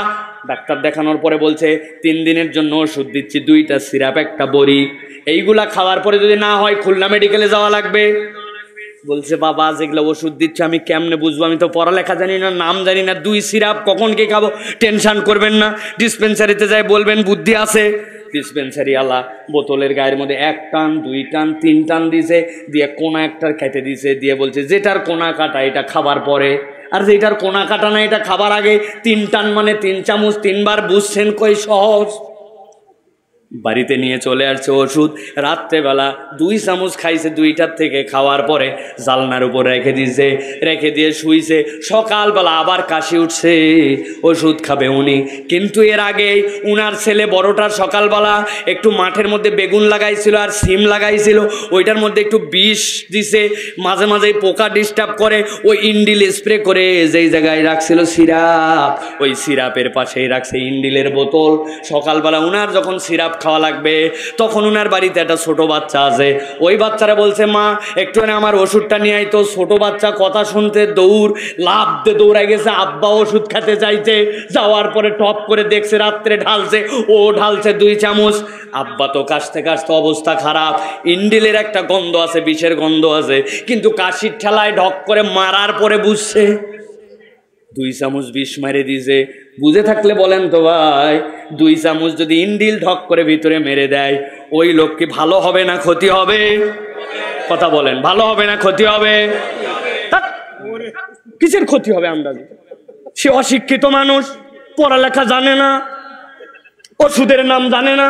ডাক্তার দেখানোর পরে বলছে 3 দিনের জন্য ওষুধ দিচ্ছি, 2টা সিরাপ, একটা বড়ি, এইগুলা খাওয়ার পরে যদি না হয় খুলনা মেডিকেলে যাওয়া লাগবে। বলছে বাবা যেগুলো ওষুধ দিচ্ছে আমি কেমনে বুঝবো, আমি তো পড়ালেখা জানি না, নাম জানি না, 2 সিরাপ কখন কে খাবো। টেনশন করবেন না, ডিসপেন্সারিতে যাই বলবেন বুদ্ধি আছে। ডিসপেন্সারি আলা বোতলের গায়ের মধ্যে 1 টান 2 টান 3 টান দিছে, দিয়ে কোনা একটার খেতে দিছে, দিয়ে বলছে যেটার কোনা কাটা এটা খাবার পরে, আর যেটার কোনা কাটা না এটা খাবার আগে। 3 টান মানে 3 চামচ 3 বার, বুঝছেন কই সহজ। বাড়িতে নিয়ে চলে আসছে ওষুধ, রাত্রেবেলা 2 চামচ খাইছে, 2টার থেকে খাওয়ার পরে জালনার উপর রেখে দিয়েছে, রেখে দিয়ে শুইছে। সকালবেলা আবার কাশি উঠছে, ওষুধ খাবে উনি, কিন্তু এর আগে উনার ছেলে বড়টার সকালবেলা একটু মাঠের মধ্যে বেগুন লাগাইছিল আর সিম লাগাইছিল, ওইটার মধ্যে একটু বিষ দিছে, মাঝে মাঝে পোকা ডিস্টার্ব করে, ওই ইন্ডিল স্প্রে করে যেই জায়গায় রাখছিল সিরাপ, ওই সিরাপের পাশেই রাখছে ইন্ডিলের বোতল। সকালবেলা উনার যখন সিরাপ খাওয়া লাগবে তখন উনার বাড়িতে একটা ছোট বাচ্চা আছে, ওই বাচ্চারা বলছে মা একটু আমার ওষুধটা নিয়ে আই তো। ছোট বাচ্চা কথা শুনতে লাফ দিয়ে দৌড়ায় গেছে, আব্বা ওষুধ খেতে চাইছে, যাওয়ার পরে টপ করে দেখছে রাত্রে ঢালছে, ও ঢালছে 2 চামচ। আব্বা তো কাশতে কাশতে অবস্থা খারাপ, ইন্ডিলের একটা গন্ধ আছে, বিষের গন্ধ আছে, কিন্তু কাশির ঠেলায় ঢক করে মারার পরে বুঝছে 2 চামচ বিষ মেরে দিয়েছে। বুঝে থাকলে বলেন তো ভাই, 2 চামচ যদি ইন্ডিল ঢক করে ভিতরে মেরে দেয়, ওই লোক কি ভালো হবে না ক্ষতি হবে? কথা বলেন, ভালো হবে না ক্ষতি হবে? কিসের ক্ষতি হবে? আমরা সে অশিক্ষিত মানুষ, পড়ালেখা জানে না, ওষুধের নাম জানে না,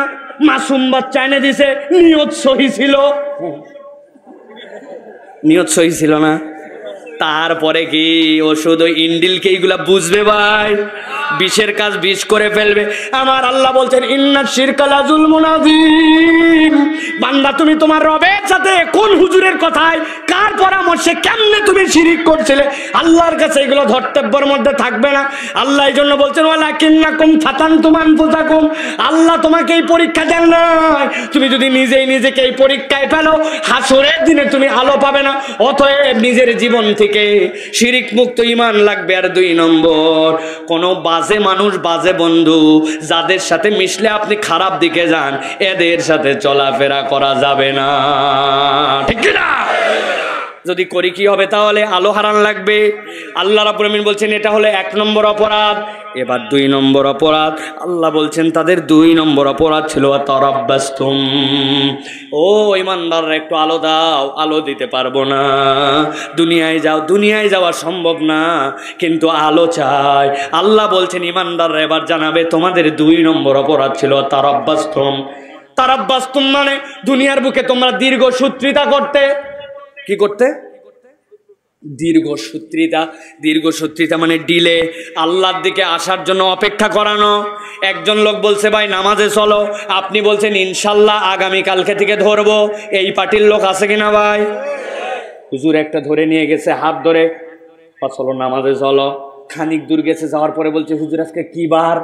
মাসুম বাচ্চা এনে দিছে, নিয়ত সহি ছিল, নিয়ত সহি ছিল না, তারপরে কি ওষুধ ওই ইন্ডিলকে এইগুলা বুঝবে ভাই? বিষের কাজ বিষ করে ফেলবে। আমার আল্লাহ বলছেন ইন্না শিরকা লা যুলমুন আযীম। বান্দা তুমি তোমার রবের সাথে কোন হুজুরের কথায় কার পরামর্শে কেমনে তুমি শিরিক করছিলে, আল্লাহর কাছে এগুলো ধর্তব্যের মধ্যে থাকবে না। আল্লাহ এই জন্য বলছেন ওয়ালাকিন্নাকুম ফাতানতুম আনফুসাকুম, আল্লাহ তোমাকে এই পরীক্ষা দেন নাই, তুমি যদি নিজেই নিজেকে এই পরীক্ষায় ফেলো হাসরের দিনে তুমি আলো পাবে না। অতএব নিজের জীবন থেকে শিরিক মুক্ত ঈমান লাগবে। আর 2 নম্বর, কোনো বাজে মানুষ, বাজে বন্ধু যাদের সাথে মিশলে আপনি খারাপ দিকে যান, এদের সাথে চলাফেরা করা যাবে না, ঠিক না? যদি করি কি হবে? তাহলে আলো হারান লাগবে। আল্লাহ রাব্বুল আমিন বলছেন এটা হলো 1 নম্বর অপরাধ। এবার 2 নম্বর অপরাধ, আল্লাহ বলছেন তাদের 2 নম্বর অপরাধ ছিল তারাব্বাসতুম। ও ইমানদাররা একটু আলো দাও, আলো দিতে পারবো না, দুনিয়ায় যাও, দুনিয়ায় যাওয়া সম্ভব না, কিন্তু আলো চাই। আল্লাহ বলছেন ইমানদাররা এবার জানাবে তোমাদের 2 নম্বর অপরাধ ছিল তারাব্বাসতুম। তারাব্বাসতুম মানে দুনিয়ার বুকে তোমরা দীর্ঘসূত্রিতা করতে। কি করতে? দীর্ঘসূত্রিতা। দীর্ঘসূত্রিতা মানে ডিলে, আল্লাহর দিকে আসার জন্য অপেক্ষা করানো। একজন লোক বলছে ভাই নামাজে চলো, আপনি বলছেন ইনশাল্লাহ আগামীকালকে থেকে ধরবো। এই পার্টির লোক আছে কিনা ভাই? হুজুর একটা ধরে নিয়ে গেছে হাত ধরে, চলো নামাজে চলো। খানিক দূর গেছে, যাওয়ার পরে বলছে হুজুর আজকে কি বার?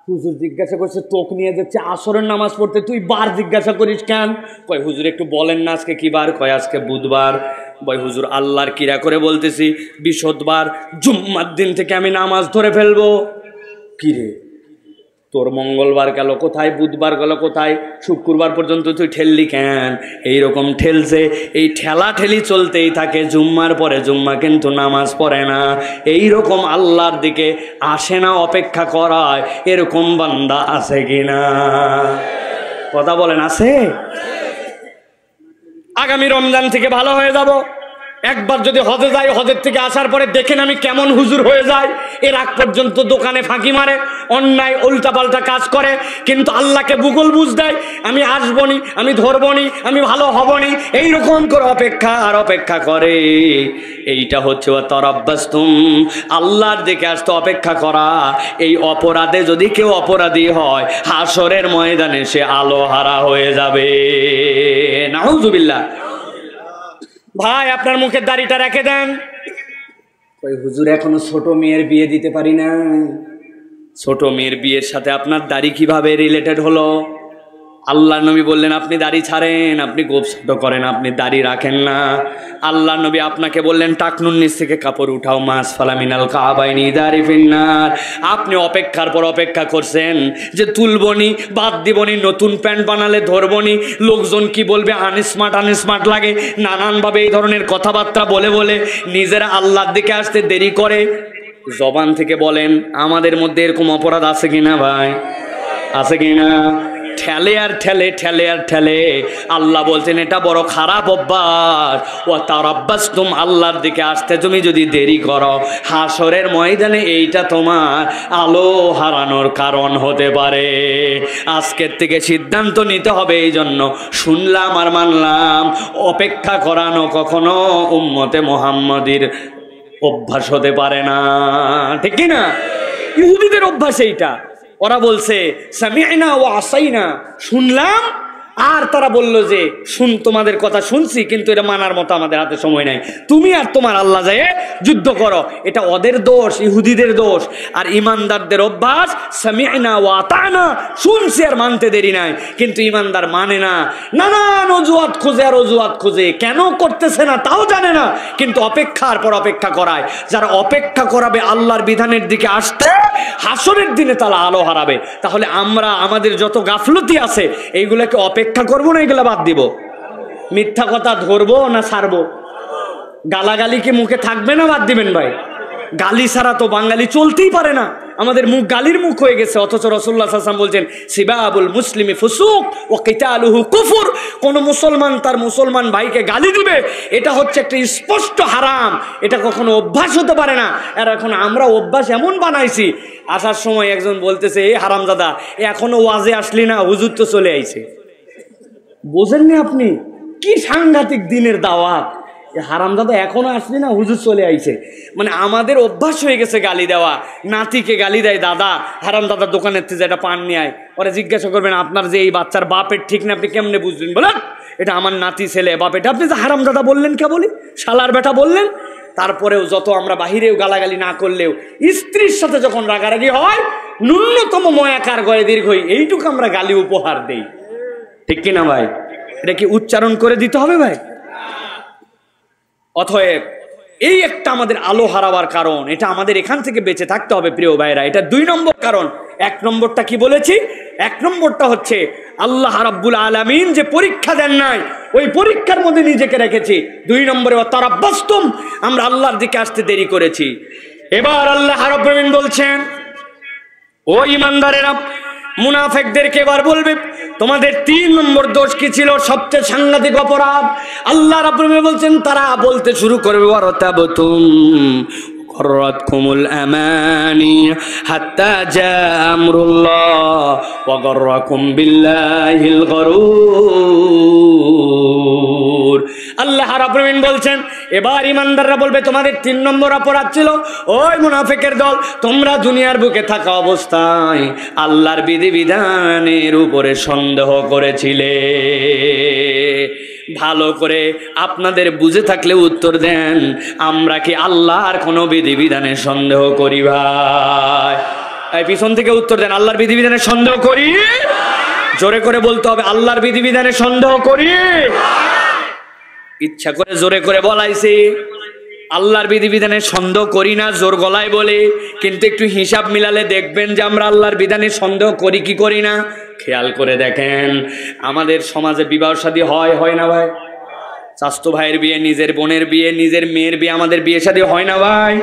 হুজুর জিজ্ঞাসা করছে তোক নিয়ে যাচ্ছে আসরের নামাজ পড়তে, তুই বার জিজ্ঞাসা করিস কেন? কয় হুজুর একটু বলেন না আজকে কি বার? কয় আজকে বুধবার। বয় হুজুর আল্লাহর কিরা করে বলতেছি বৃহস্পতিবার, জুম্মার দিন থেকে আমি নামাজ ধরে ফেলবো। কি রে তোর মঙ্গলবার গেল কোথায়, বুধবার গেল কোথায়, শুক্রবার পর্যন্ত তুই ঠেললি কেন? এইরকম ঠেলছে, এই ঠেলা ঠেলি চলতেই থাকে, জুম্মার পরে জুম্মা কিন্তু নামাজ পড়ে না। এইরকম আল্লাহর দিকে আসে না, অপেক্ষা করায়, এরকম বান্দা আছে কিনা? কথা বলেন আছে? আগামী রমজান থেকে ভালো হয়ে যাব। একবার যদি হজে যাই, হজের থেকে আসার পরে দেখেন আমি কেমন হুজুর হয়ে যাই। এর আগ পর্যন্ত দোকানে ফাঁকি মারে, অন্যায় উল্টাপাল্টা কাজ করে, কিন্তু আল্লাহকে ভূগোল বুঝ দেয়, আমি আসবনি, আমি ধরবনি, আমি ভালো হবনি, এইরকম করে অপেক্ষা আর অপেক্ষা করে। এইটা হচ্ছে তারাব্বাসতুম, আল্লাহর দিকে আসতে অপেক্ষা করা। এই অপরাধে যদি কেউ অপরাধী হয়, হাসরের ময়দানে সে আলো হারা হয়ে যাবে। নাউযুবিল্লাহ। ভাই আপনার মুখের দাড়িটা রেখে দেন। ওই হুজুর এখনো ছোট মেয়ের বিয়ে দিতে পারি না। ছোট মেয়ের বিয়ের সাথে আপনার দাড়ি কিভাবে রিলেটেড হলো? আল্লাহ নবী বললেন, আপনি দাড়ি ছাড়েন, আপনি গোঁফ ছোট করেন, আপনি দাড়ি রাখেন না। আল্লাহ নবী আপনাকে বললেন, টাকনুর নিচ থেকে কাপড় উঠাও, মাস ফালামিনাল কাবাইনি দাড়ি ফিন্নার। আপনি অপেক্ষার পর অপেক্ষা করছেন যে তুলবনি, বাদ দিবনি, নতুন প্যান্ট বানালে ধরবনি, লোকজন কি বলবে, আনস্মার্ট লাগে, নানানভাবে এই ধরনের কথাবার্তা বলে বলে নিজেরা আল্লাহর দিকে আসতে দেরি করে। জবান থেকে বলেন, আমাদের মধ্যে এরকম অপরাধ আছে কিনা ভাই? আছে কিনা? ঠেলে আর ঠেলে আল্লাহ বলছেন এটা বড় খারাপ অভ্যাস। ও তার অভ্যাস আল্লাহর দিকে আসতে তুমি যদি দেরি করো, হাসরের ময়দানে এইটা তোমার আলো হারানোর কারণ হতে পারে। আজকের থেকে সিদ্ধান্ত নিতে হবে। এই জন্য শুনলাম আর মানলাম, অপেক্ষা করানো কখনো উম্মতে মুহাম্মাদির অভ্যাস হতে পারে না, ঠিক কি না? ইহুদিদের অভ্যাস এইটা। ওরা বলছে সামি'না ওয়া আসাইনা, শুনলাম আর তারা বলল যে তোমাদের কথা শুনছি, কিন্তু এটা মানার মতো আমাদের হাতে সময় নাই, তুমি আর তোমার আল্লাহ যায় যুদ্ধ করো। এটা ওদের দোষ, ইহুদিদের দোষ। আর ইমানদারদের অভ্যাস সামি'না ওয়া আতানা, শুনছি আর মানতে দেরি নাই। কিন্তু ইমানদার মানে না, নানান অজুহাত খোঁজে আর অজুহাত খোঁজে, কেন করতেছে না তাও জানে না, কিন্তু অপেক্ষার পর অপেক্ষা করায়। যারা অপেক্ষা করাবে আল্লাহর বিধানের দিকে আসতে, হাসরের দিনে তারা আলো হারাবে। তাহলে আমরা আমাদের যত গাফলতি আছে এইগুলোকে অপেক্ষা করবো না এগুলা বাদ দিব? মিথ্যা কথা ধরবো না ছাড়বো? গালাগালি কি মুখে থাকবে না বাদ দিবেন ভাই? গালি ছাড়া তো বাঙালি চলতেই পারে না। আমাদের মুখ গালির মুখ হয়ে গেছে, অথচ রাসূলুল্লাহ সাল্লাল্লাহু আলাইহি ওয়াসাল্লাম বলছেন সিবাবুল মুসলিমি ফুসুক ওয়া কিতালুহু কুফর। কোন মুসলমান তার মুসলমান ভাইকে গালি দিবে, এটা হচ্ছে একটা স্পষ্ট হারাম। এটা কখনো অভ্যাস হতে পারে না। আর এখন আমরা অভ্যাস এমন বানাইছি, আসার সময় একজন বলতেছে, এই হারামজাদা এখনো ওয়াজে আসলি না, হুজুর তো চলে আইছে। বোঝেননি আপনি কি সাংঘাতিক দিনের দাওয়াত? হারামজাদা এখনো আসলি না, হুজুর চলে আইছে। মানে আমাদের অভ্যাস হয়ে গেছে গালি দেওয়া। নাতিকে গালি দেয়, দাদা হারামজাদার দোকানের থেকে একটা পান নিয়ে আয়। পরে জিজ্ঞাসা করবেন, আপনার যে এই বাচ্চার বাপের ঠিক না, আপনি কেমনে বুঝলেন? বলেন এটা আমার নাতি ছেলে, বাপ এটা। আপনি যে হারামজাদা বললেন, কে বলি শালার বেটা বললেন। তারপরেও যত আমরা বাহিরেও গালাগালি না করলেও স্ত্রীর সাথে যখন রাগারাগি হয়, ন্যূনতম ময়াকার গয়ে দীর্ঘই এইটুকু আমরা গালি উপহার দেই, ঠিক কিনা ভাই? এটা কি উচ্চারণ করে দিতে হবে ভাই? অতএব এই একটা আমাদের আলো হারাবার কারণ। এটা আমাদের এখান থেকে বেঁচে থাকতে হবে প্রিয় ভাইরা। এটা 2 নম্বর কারণ। 1 নম্বরটা কি বলেছি? 1 নম্বরটা হচ্ছে আল্লাহ রাব্বুল আলামিন যে পরীক্ষা দেন নাই, ওই পরীক্ষার মধ্যে নিজেকে রেখেছি। 2 নম্বরে তারাব্বাসতুম, আমরা আল্লাহর দিকে আসতে দেরি করেছি। এবার আল্লাহ রাব্বুল আলামিন বলছেন, ও ইমানদারেরা, মুনাফিকদেরকে এবার বলবে তোমাদের 3 নম্বর দোষ কি ছিল, সবচেয়ে সাংঘাতিক অপরাধ। আল্লাহ রাব্বুল আলামিন বলছেন, তারা বলতে শুরু করবে ওয়ারাতাবতুম গররাতকুমুল আমানি হাত্তা জা আমরুল্লাহ ওয়া গররাকুম বিল্লাহিল গরুর। আল্লাহ রাব্বুল আলামিন বলছেন, এবার ইমানদাররা বলবে তোমাদের 3 নম্বর অপরাধ ছিল, ওই মুনাফিকের দল, তোমরা দুনিয়ার বুকে থাকা অবস্থায় আল্লাহর বিধিবিধানের উপরে সন্দেহ করেছিলে। ভালো করে আপনাদের বুঝে থাকলে উত্তর দেন, আমরা কি আল্লাহর কোনো বিধিবিধানে সন্দেহ করি ভাই? এই পিছন থেকে উত্তর দেন, আল্লাহর বিধিবিধানে সন্দেহ করি? জোরে করে বলতে হবে, আল্লাহর বিধিবিধানে সন্দেহ করি। ইচ্ছা করে জোরে করে বলাইছি, আল্লাহর বিধিবিধানে সন্দেহ করি না জোর গলায় বলে, কিন্তু একটু হিসাব মিলালে দেখবেন যে আমরা আল্লাহর বিধানে সন্দেহ করি কি করি না। খেয়াল করে দেখেন, আমাদের সমাজে বিবাহ শাদী হয় না ভাই? চাচতো ভাইয়ের বিয়ে, নিজের বোনের বিয়ে, নিজের মেয়ের বিয়ে, আমাদের বিয়ে শাদী হয় না ভাই?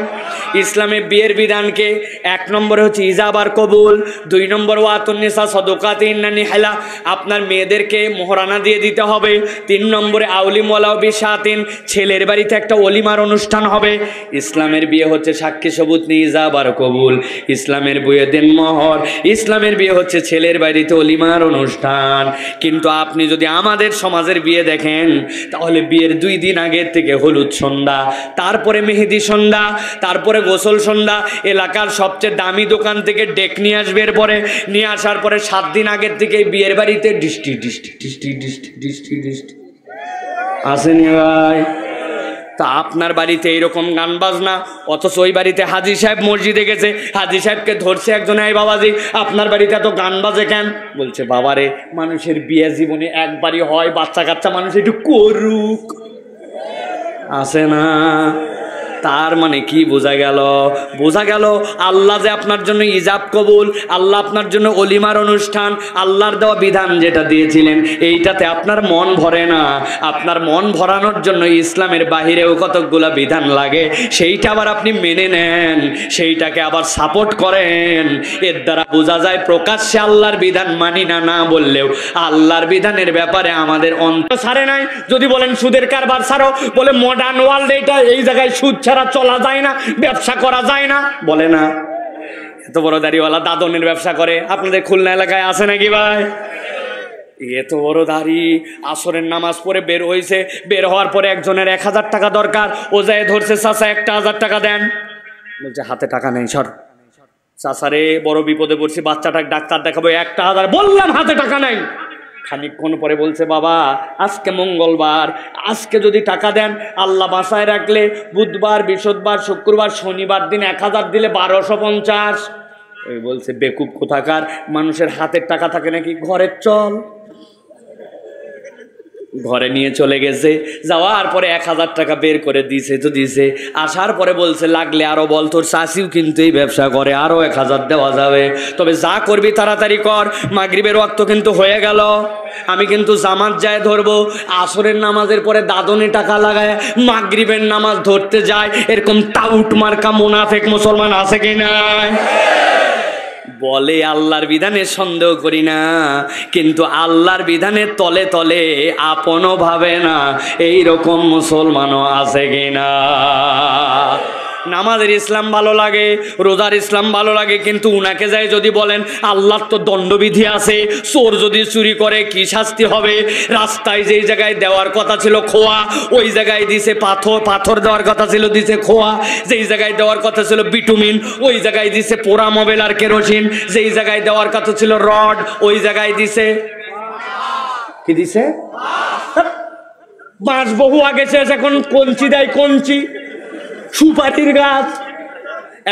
ইসলামের বিয়ের বিধানকে 1 নম্বরে হচ্ছে ইজাব আর কবুল, 2 নম্বর ওয়াতুন নিসা সাদাকাতিন নিহালা, আপনার মেয়েদেরকে মোহরানা দিয়ে দিতে হবে, 3 নম্বরে আউলিম ওয়ালাউ বিশাতিন, ছেলের বাড়িতে একটা ওলিমার অনুষ্ঠান হবে। ইসলামের বিয়ে হচ্ছে সাক্ষী সবুত নিয়ে ইজাব আর কবুল, ইসলামের বিয়ে দেন মোহর, ইসলামের বিয়ে হচ্ছে ছেলের বাড়িতে ওলিমার অনুষ্ঠান। কিন্তু আপনি যদি আমাদের সমাজের বিয়ে দেখেন, তাহলে বিয়ের 2 দিন আগের থেকে হলুদ সন্ধ্যা, তারপরে মেহেদি সন্ধ্যা, তারপরে গোসল সন্ধ্যা, এলাকার সবচেয়ে দামি দোকান থেকে ডেক নিয়ে আসবে, এরপরে নিয়ে আসার পরে 7 দিন আগের থেকে বিয়ের বাড়িতে ডিস্টি আসেনি ভাই? তা আপনার বাড়িতে এরকম গান বাজনা, অথচ ওই বাড়িতে হাজী সাহেব মসজিদে গেছে, হাজী সাহেবকে ধরছে একজন, এই বাবাজি আপনার বাড়িতে এত গান বাজে কেন? বলছে বাবারে, মানুষের বিয়ে জীবনে একবারই হয়, বাচ্চা কাচ্চা মানুষ একটু করুক, আছে না? তার মানে কি বোঝা গেল? বোঝা গেল আল্লাহ যে আপনার জন্য ইজাব কবুল, আল্লাহ আপনার জন্য অলিমার অনুষ্ঠান, আল্লাহর দেওয়া বিধান যেটা দিয়েছিলেন এইটাতে আপনার মন ভরে না। আপনার মন ভরানোর জন্য ইসলামের বাহিরেও কতকগুলা বিধান লাগে, সেইটা আবার আপনি মেনে নেন, সেইটাকে আবার সাপোর্ট করেন। এর দ্বারা বোঝা যায় প্রকাশ্যে আল্লাহর বিধান মানি না, না বললেও আল্লাহর বিধানের ব্যাপারে আমাদের অন্তর ছাড়ে নাই। যদি বলেন সুদের কারবার ছাড়ো, বলে মডার্ন ওয়ার্ল্ড এইটা, এই জায়গায় সুদ ছাড়া চলা যায় না, ব্যবসা করা যায় না, বলে না? এত বড় দাড়িওয়ালা দাদনের ব্যবসা করে, আপনাদের খুলনা এলাকায় আছে নাকি ভাই? এত বড় দাড়ি, আসরের নামাজ পড়ে বের হয়েছে, বের হওয়ার পরে একজনের 1000 টাকা দরকার, ও যায় ধরছে, চাচা একটা 1000 টাকা দেন। বলছে হাতে টাকা নেই, সর। চাচারে বড় বিপদে পড়ছি, বাচ্চাটাকে ডাক্তার দেখাবো, 1000, বললাম হাতে টাকা নেই। খানিকক্ষণ পরে বলছে বাবা আজকে মঙ্গলবার, আজকে যদি টাকা দেন আল্লাহ বাসায় রাখলে বুধবার, বৃহস্পতিবার, শুক্রবার, শনিবার দিন 1000 দিলে 1250। ওই বলছে বেকুব কোথাকার, মানুষের হাতের টাকা থাকে নাকি? ঘরের চল। ঘরে নিয়ে চলে গেছে, যাওয়ার পরে 1000 টাকা বের করে দিয়েছে, তো দিয়েছে। আসার পরে বলছে লাগলে আরো বল, তোর শাশিও কিন্তু এই ব্যবসা করে, আরো 1000 দেওয়া যাবে, তবে যা করবি তাড়াতাড়ি কর, মাগরিবের ওয়াক্ত কিন্তু হয়ে গেল, আমি কিন্তু জামাত যায় ধরবো। আসরের নামাজের পরে দাদনে টাকা লাগায় মাগরিবের নামাজ ধরতে যায়, এরকম তাউট মার্কা মুনাফিক মুসলমান আছে কি নাই? বলে আল্লাহর বিধানে সন্দেহ করি না, কিন্তু আল্লাহর বিধানের তলে তলে আপনও ভাবে না, এইরকম মুসলমানও আছে কিনা? নামাজের ইসলাম ভালো লাগে, রোজার ইসলাম ভালো লাগে, কিন্তু উনাকে যায় যদি বলেন আল্লাহর তো দণ্ডবিধি আছে, চোর যদি চুরি করে কি শাস্তি হবে, রাস্তায় যেই জায়গায় দেওয়ার কথা ছিল খোয়া, ওই জায়গায় দিছে পাথর, পাথর দেওয়ার কথা ছিল দিছে খোয়া, যেই জায়গায় দেওয়ার কথা ছিল বিটুমিন, ওই জায়গায় দিছে পোড়া মোবাইল আর কেরোসিন, যেই জায়গায় দেওয়ার কথা ছিল রড, ওই জায়গায় দিছে কি দিছে? বাঁশ বহু আগে শেষ, এখন কঞ্চি দেয়, কঞ্চি, সুপারির গাছ।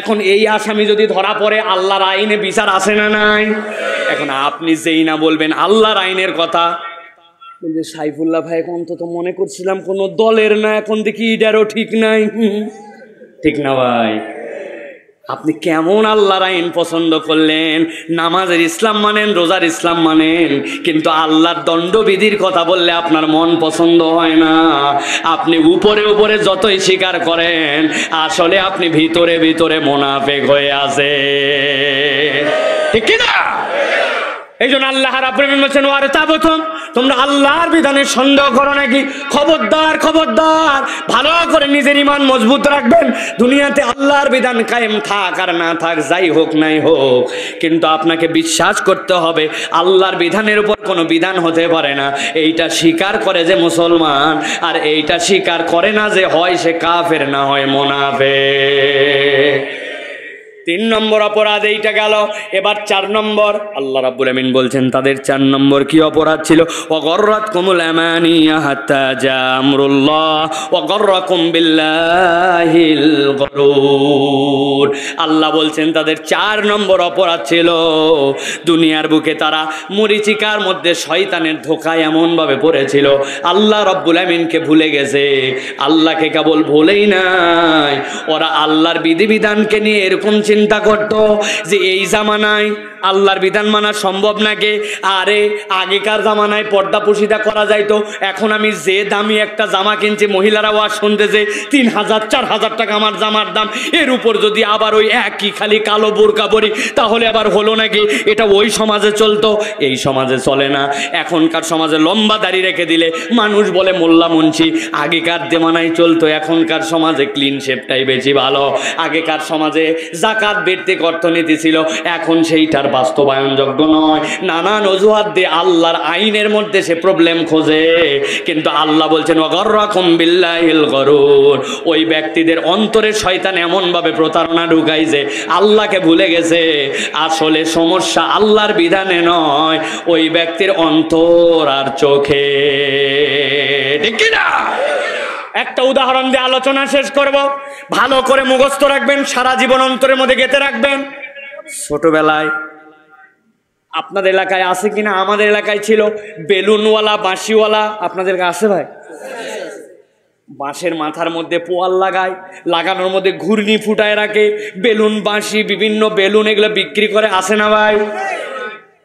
এখন এই আসামি যদি ধরা পড়ে আল্লাহর আইনে বিচার আছে না নাই? এখন আপনি যেই না বলবেন আল্লাহর আইনের কথা, বলবে সাইফুল্লাহ ভাই এখন তো মনে করছিলাম কোন দলের না, এখন দেখি এটারও ঠিক নাই। ঠিক না ভাই? আপনি কেমন আল্লাহর আইন পছন্দ করলেন? নামাজের ইসলাম মানেন, রোজার ইসলাম মানেন, কিন্তু আল্লাহর দণ্ডবিধির কথা বললে আপনার মন পছন্দ হয় না। আপনি উপরে উপরে যতই স্বীকার করেন, আসলে আপনি ভিতরে ভিতরে মুনাফিক হয়ে আছে, ঠিক কিনা? এই জন্য আল্লাহ রাব্বুল আলামিন বলেছেন ওয়ারে তাবতুম, তোমরা আল্লাহর বিধানের সন্দেহ করো নাকি? খবরদার, খবরদার, ভালো করে নিজের ঈমান মজবুত রাখবেন। দুনিয়াতে আল্লাহর বিধান কায়েম থাক আর না থাক, যাই হোক নাই হোক, কিন্তু আপনাকে বিশ্বাস করতে হবে আল্লাহর বিধানের উপর কোনো বিধান হতে পারে না। এইটা স্বীকার করে যে মুসলমান, আর এইটা স্বীকার করে না যে হয় সে কাফের, না হয় মুনাফিক। 3 নম্বর অপরাধ এইটা গেল। এবার 4 নম্বর আল্লাহ রাব্বুল আমিন বলছেন তাদের 4 নম্বর কি অপরাধ ছিল? ওয়াগররাতকুমুল আমানিয়া হাত্তা জা আমরুল্লাহ ওয়াগররাকুম বিল্লাহিল গরুর। আল্লাহ বলছেন তাদের 4 নম্বর অপরাধ ছিল দুনিয়ার বুকে তারা মরিচিকার মধ্যে শয়তানের ধোঁকায় এমনভাবে পড়েছিল, আল্লাহ রাব্বুল আমিনকে ভুলে গেছে। আল্লাহকে কেবল ভুলেই নাই, ওরা আল্লাহর বিধিবিধানকে নিয়ে এরকম চিন্তা করত যে এই জামানায় আল্লাহর বিধান মানা সম্ভব নাকি? আরে আগেকার জামানায় পর্দা পুশিদা করা যাইতো, এখন আমি যে দামি একটা জামা কিনছি, মহিলারা ওয়াজ শুনতেছে 3000 4000 টাকা আমার জামার দাম, এর উপর যদি আবার ওই একই খালি কালো বোরকা পরি তাহলে আবার হলো নাকি? এটা ওই সমাজে চলতো, এই সমাজে চলে না। এখনকার সমাজে লম্বা দাড়ি রেখে দিলে মানুষ বলে মোল্লা মুন্সি। আগেকার জামানায় চলতো, এখনকার সমাজে ক্লিন শেপটাই বেশি ভালো। আগেকার সমাজে জাকাত ভিত্তিক অর্থনীতি ছিল, এখন সেইটার বাস্তবায়নযোগ্য নয়। নানান অজুহাত দিয়ে আল্লাহর আইনের মধ্যে সে প্রবলেম খোঁজে, কিন্তু আল্লাহ বলছেন ওয়াগররাকুম বিল্লাহিল গরুর। ওই ব্যক্তিদের অন্তরে শয়তান এমনভাবে প্রতারণা ঢুকাই যে আল্লাহকে ভুলে গেছে। আসলে সমস্যা আল্লাহর বিধানে নয়, ওই ব্যক্তির অন্তর আর চোখে, ঠিক কিনা? একটা উদাহরণ দিয়ে আলোচনা শেষ করব, ভালো করে মুখস্থ রাখবেন, সারা জীবন অন্তরের মধ্যে গেঁথে রাখবেন। ছোটবেলায় আপনাদের এলাকায় আছে কিনা, আমাদের এলাকায় ছিল বেলুনওয়ালা বাঁশিওয়ালা। আপনাদের আছে ভাই? বাঁশের মাথার মধ্যে পোয়াল লাগায়, লাগানোর মধ্যে ঘূর্ণি ফুটায় রাখে, বেলুন বাঁশি বিভিন্ন বেলুন এগুলো বিক্রি করে, আসে না ভাই?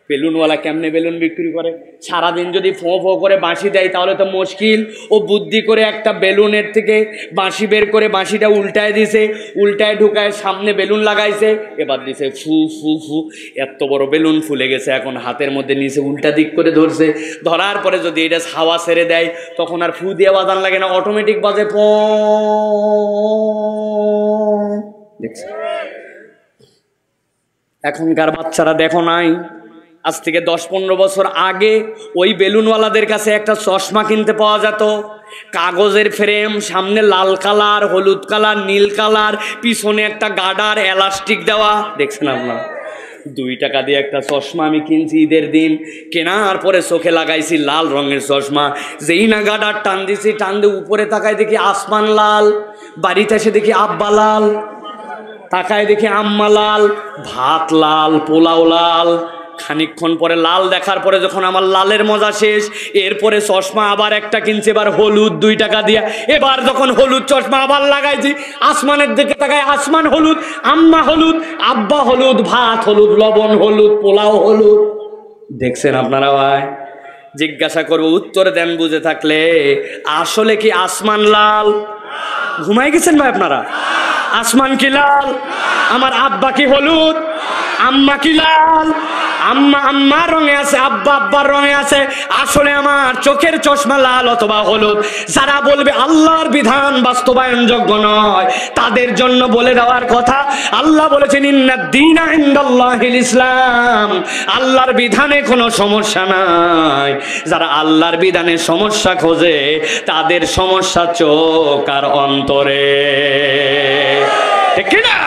বেলুনওয়ালা কেমনে বেলুন বিক্রি করে? সারাদিন যদি ফো ফো করে বাঁশি দেয় তাহলে তো মুশকিল। ও বুদ্ধি করে একটা বেলুনের থেকে বাঁশি বের করে বাঁশিটা উল্টায় দিছে, উল্টায় ঢুকায় সামনে বেলুন লাগাইছে, এবার দিছে ফু ফু ফু, এত বড় বেলুন ফুলে গেছে, এখন হাতের মধ্যে নিচে উল্টা দিক করে ধরছে। ধরার পরে যদি এটা হাওয়া ছেড়ে দেয় তখন আর ফু দিয়ে বাজান লাগে না, অটোমেটিক বাজে প। দেখছে এখনকার বাচ্চারা দেখো নাই, আজ থেকে 10-15 বছর আগে ওই বেলুনওয়ালাদের কাছে একটা চশমা কিনতে পাওয়া যেত, কাগজের ফ্রেম, সামনে লাল কালার, হলুদ কালার, নীল কালার, পিছনে একটা গার্ডার এলাস্টিক দেওয়া। দেখছেন আপনারা? 2 টাকা দিয়ে একটা চশমা আমি কিনছি ঈদের দিন, কেনার পরে চোখে লাগাইছি লাল রঙের চশমা। যেই না গার্ডার টান দিছি, টান দিয়ে উপরে তাকায় দেখি আসমান লাল, বাড়িতে এসে দেখি আব্বা লাল, তাকায় দেখি আম্মা লাল, ভাত লাল, পোলাও লাল। খানিকক্ষণ পরে লাল দেখার পরে যখন আমার লালের মজা শেষ, এরপরে চশমা আবার একটা কিনছে, এবার হলুদ 2 টাকা দিয়া। এবার যখন হলুদ চশমা আবার লাগাইছি, আসমানের দিকে তাকায় আসমান হলুদ, আম্মা হলুদ, আব্বা হলুদ, ভাত হলুদ, লবণ হলুদ, পোলাও হলুদ। দেখছেন আপনারা ভাই? জিজ্ঞাসা করবো, উত্তর দেন বুঝে থাকলে, আসলে কি আসমান লাল? ঘুমাই গেছেন ভাই আপনারা? আসমান কি লাল? আমার আব্বা কি হলুদ? আম্মা কি লাল? আম্মা আম্মার রঙে আছে, আব্বা আব্বার রঙে আছে। আসলে আমার চোখের চশমা লাল অথবা হলুদ। যারা বলবে আল্লাহর বিধান বাস্তবায়নযোগ্য নয়, তাদের জন্য বলে দেওয়ার কথা, আল্লাহ বলেছেন ইন্নাদ-দীনা ইনদাল্লাহিল ইসলাম, আল্লাহর বিধানে কোনো সমস্যা নাই। যারা আল্লাহর বিধানে সমস্যা খোঁজে তাদের সমস্যা চোখ আর অন্তরে, ঠিক কিনা?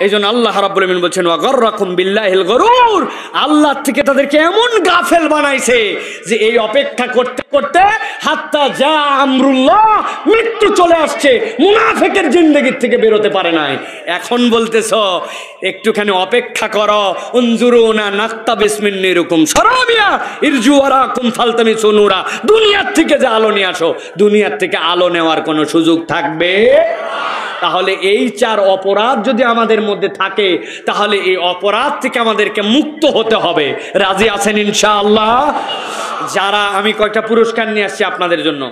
এই জন্য আল্লাহ রাব্বুল আলামিন বলছেন ওয়াগররাকুম বিল্লাহিল গরুর, আল্লাহ থেকে তাদেরকে এমন গাফেল বানাইছে যে এই অপেক্ষা করতে করতে হাত্তা যা আমরুল্লাহ, মৃত্যু চলে আসছে, মুনাফিকের জিন্দেগির থেকে বেরোতে পারে নাই। এখন বলতেছ একটুখানি অপেক্ষা করো, উনজুরুনা নাক্তাবিস মিন নূরিকুম, সরামিয়া ইরজু ওয়ারাকুম ফালতামিসু নূরা, দুনিয়ার থেকে যে আলো নিয়ে আসো, দুনিয়ার থেকে আলো নেওয়ার কোনো সুযোগ থাকবে? তাহলে এই 4 অপরাধ যদি আমাদের মধ্যে থাকে, তাহলে এই অপরাধ থেকে আমাদেরকে মুক্ত হতে হবে। রাজি আছেন ইনশাআল্লাহ? যারা, আমি কয়েকটা পুরস্কার নিয়ে আসছি আপনাদের জন্য।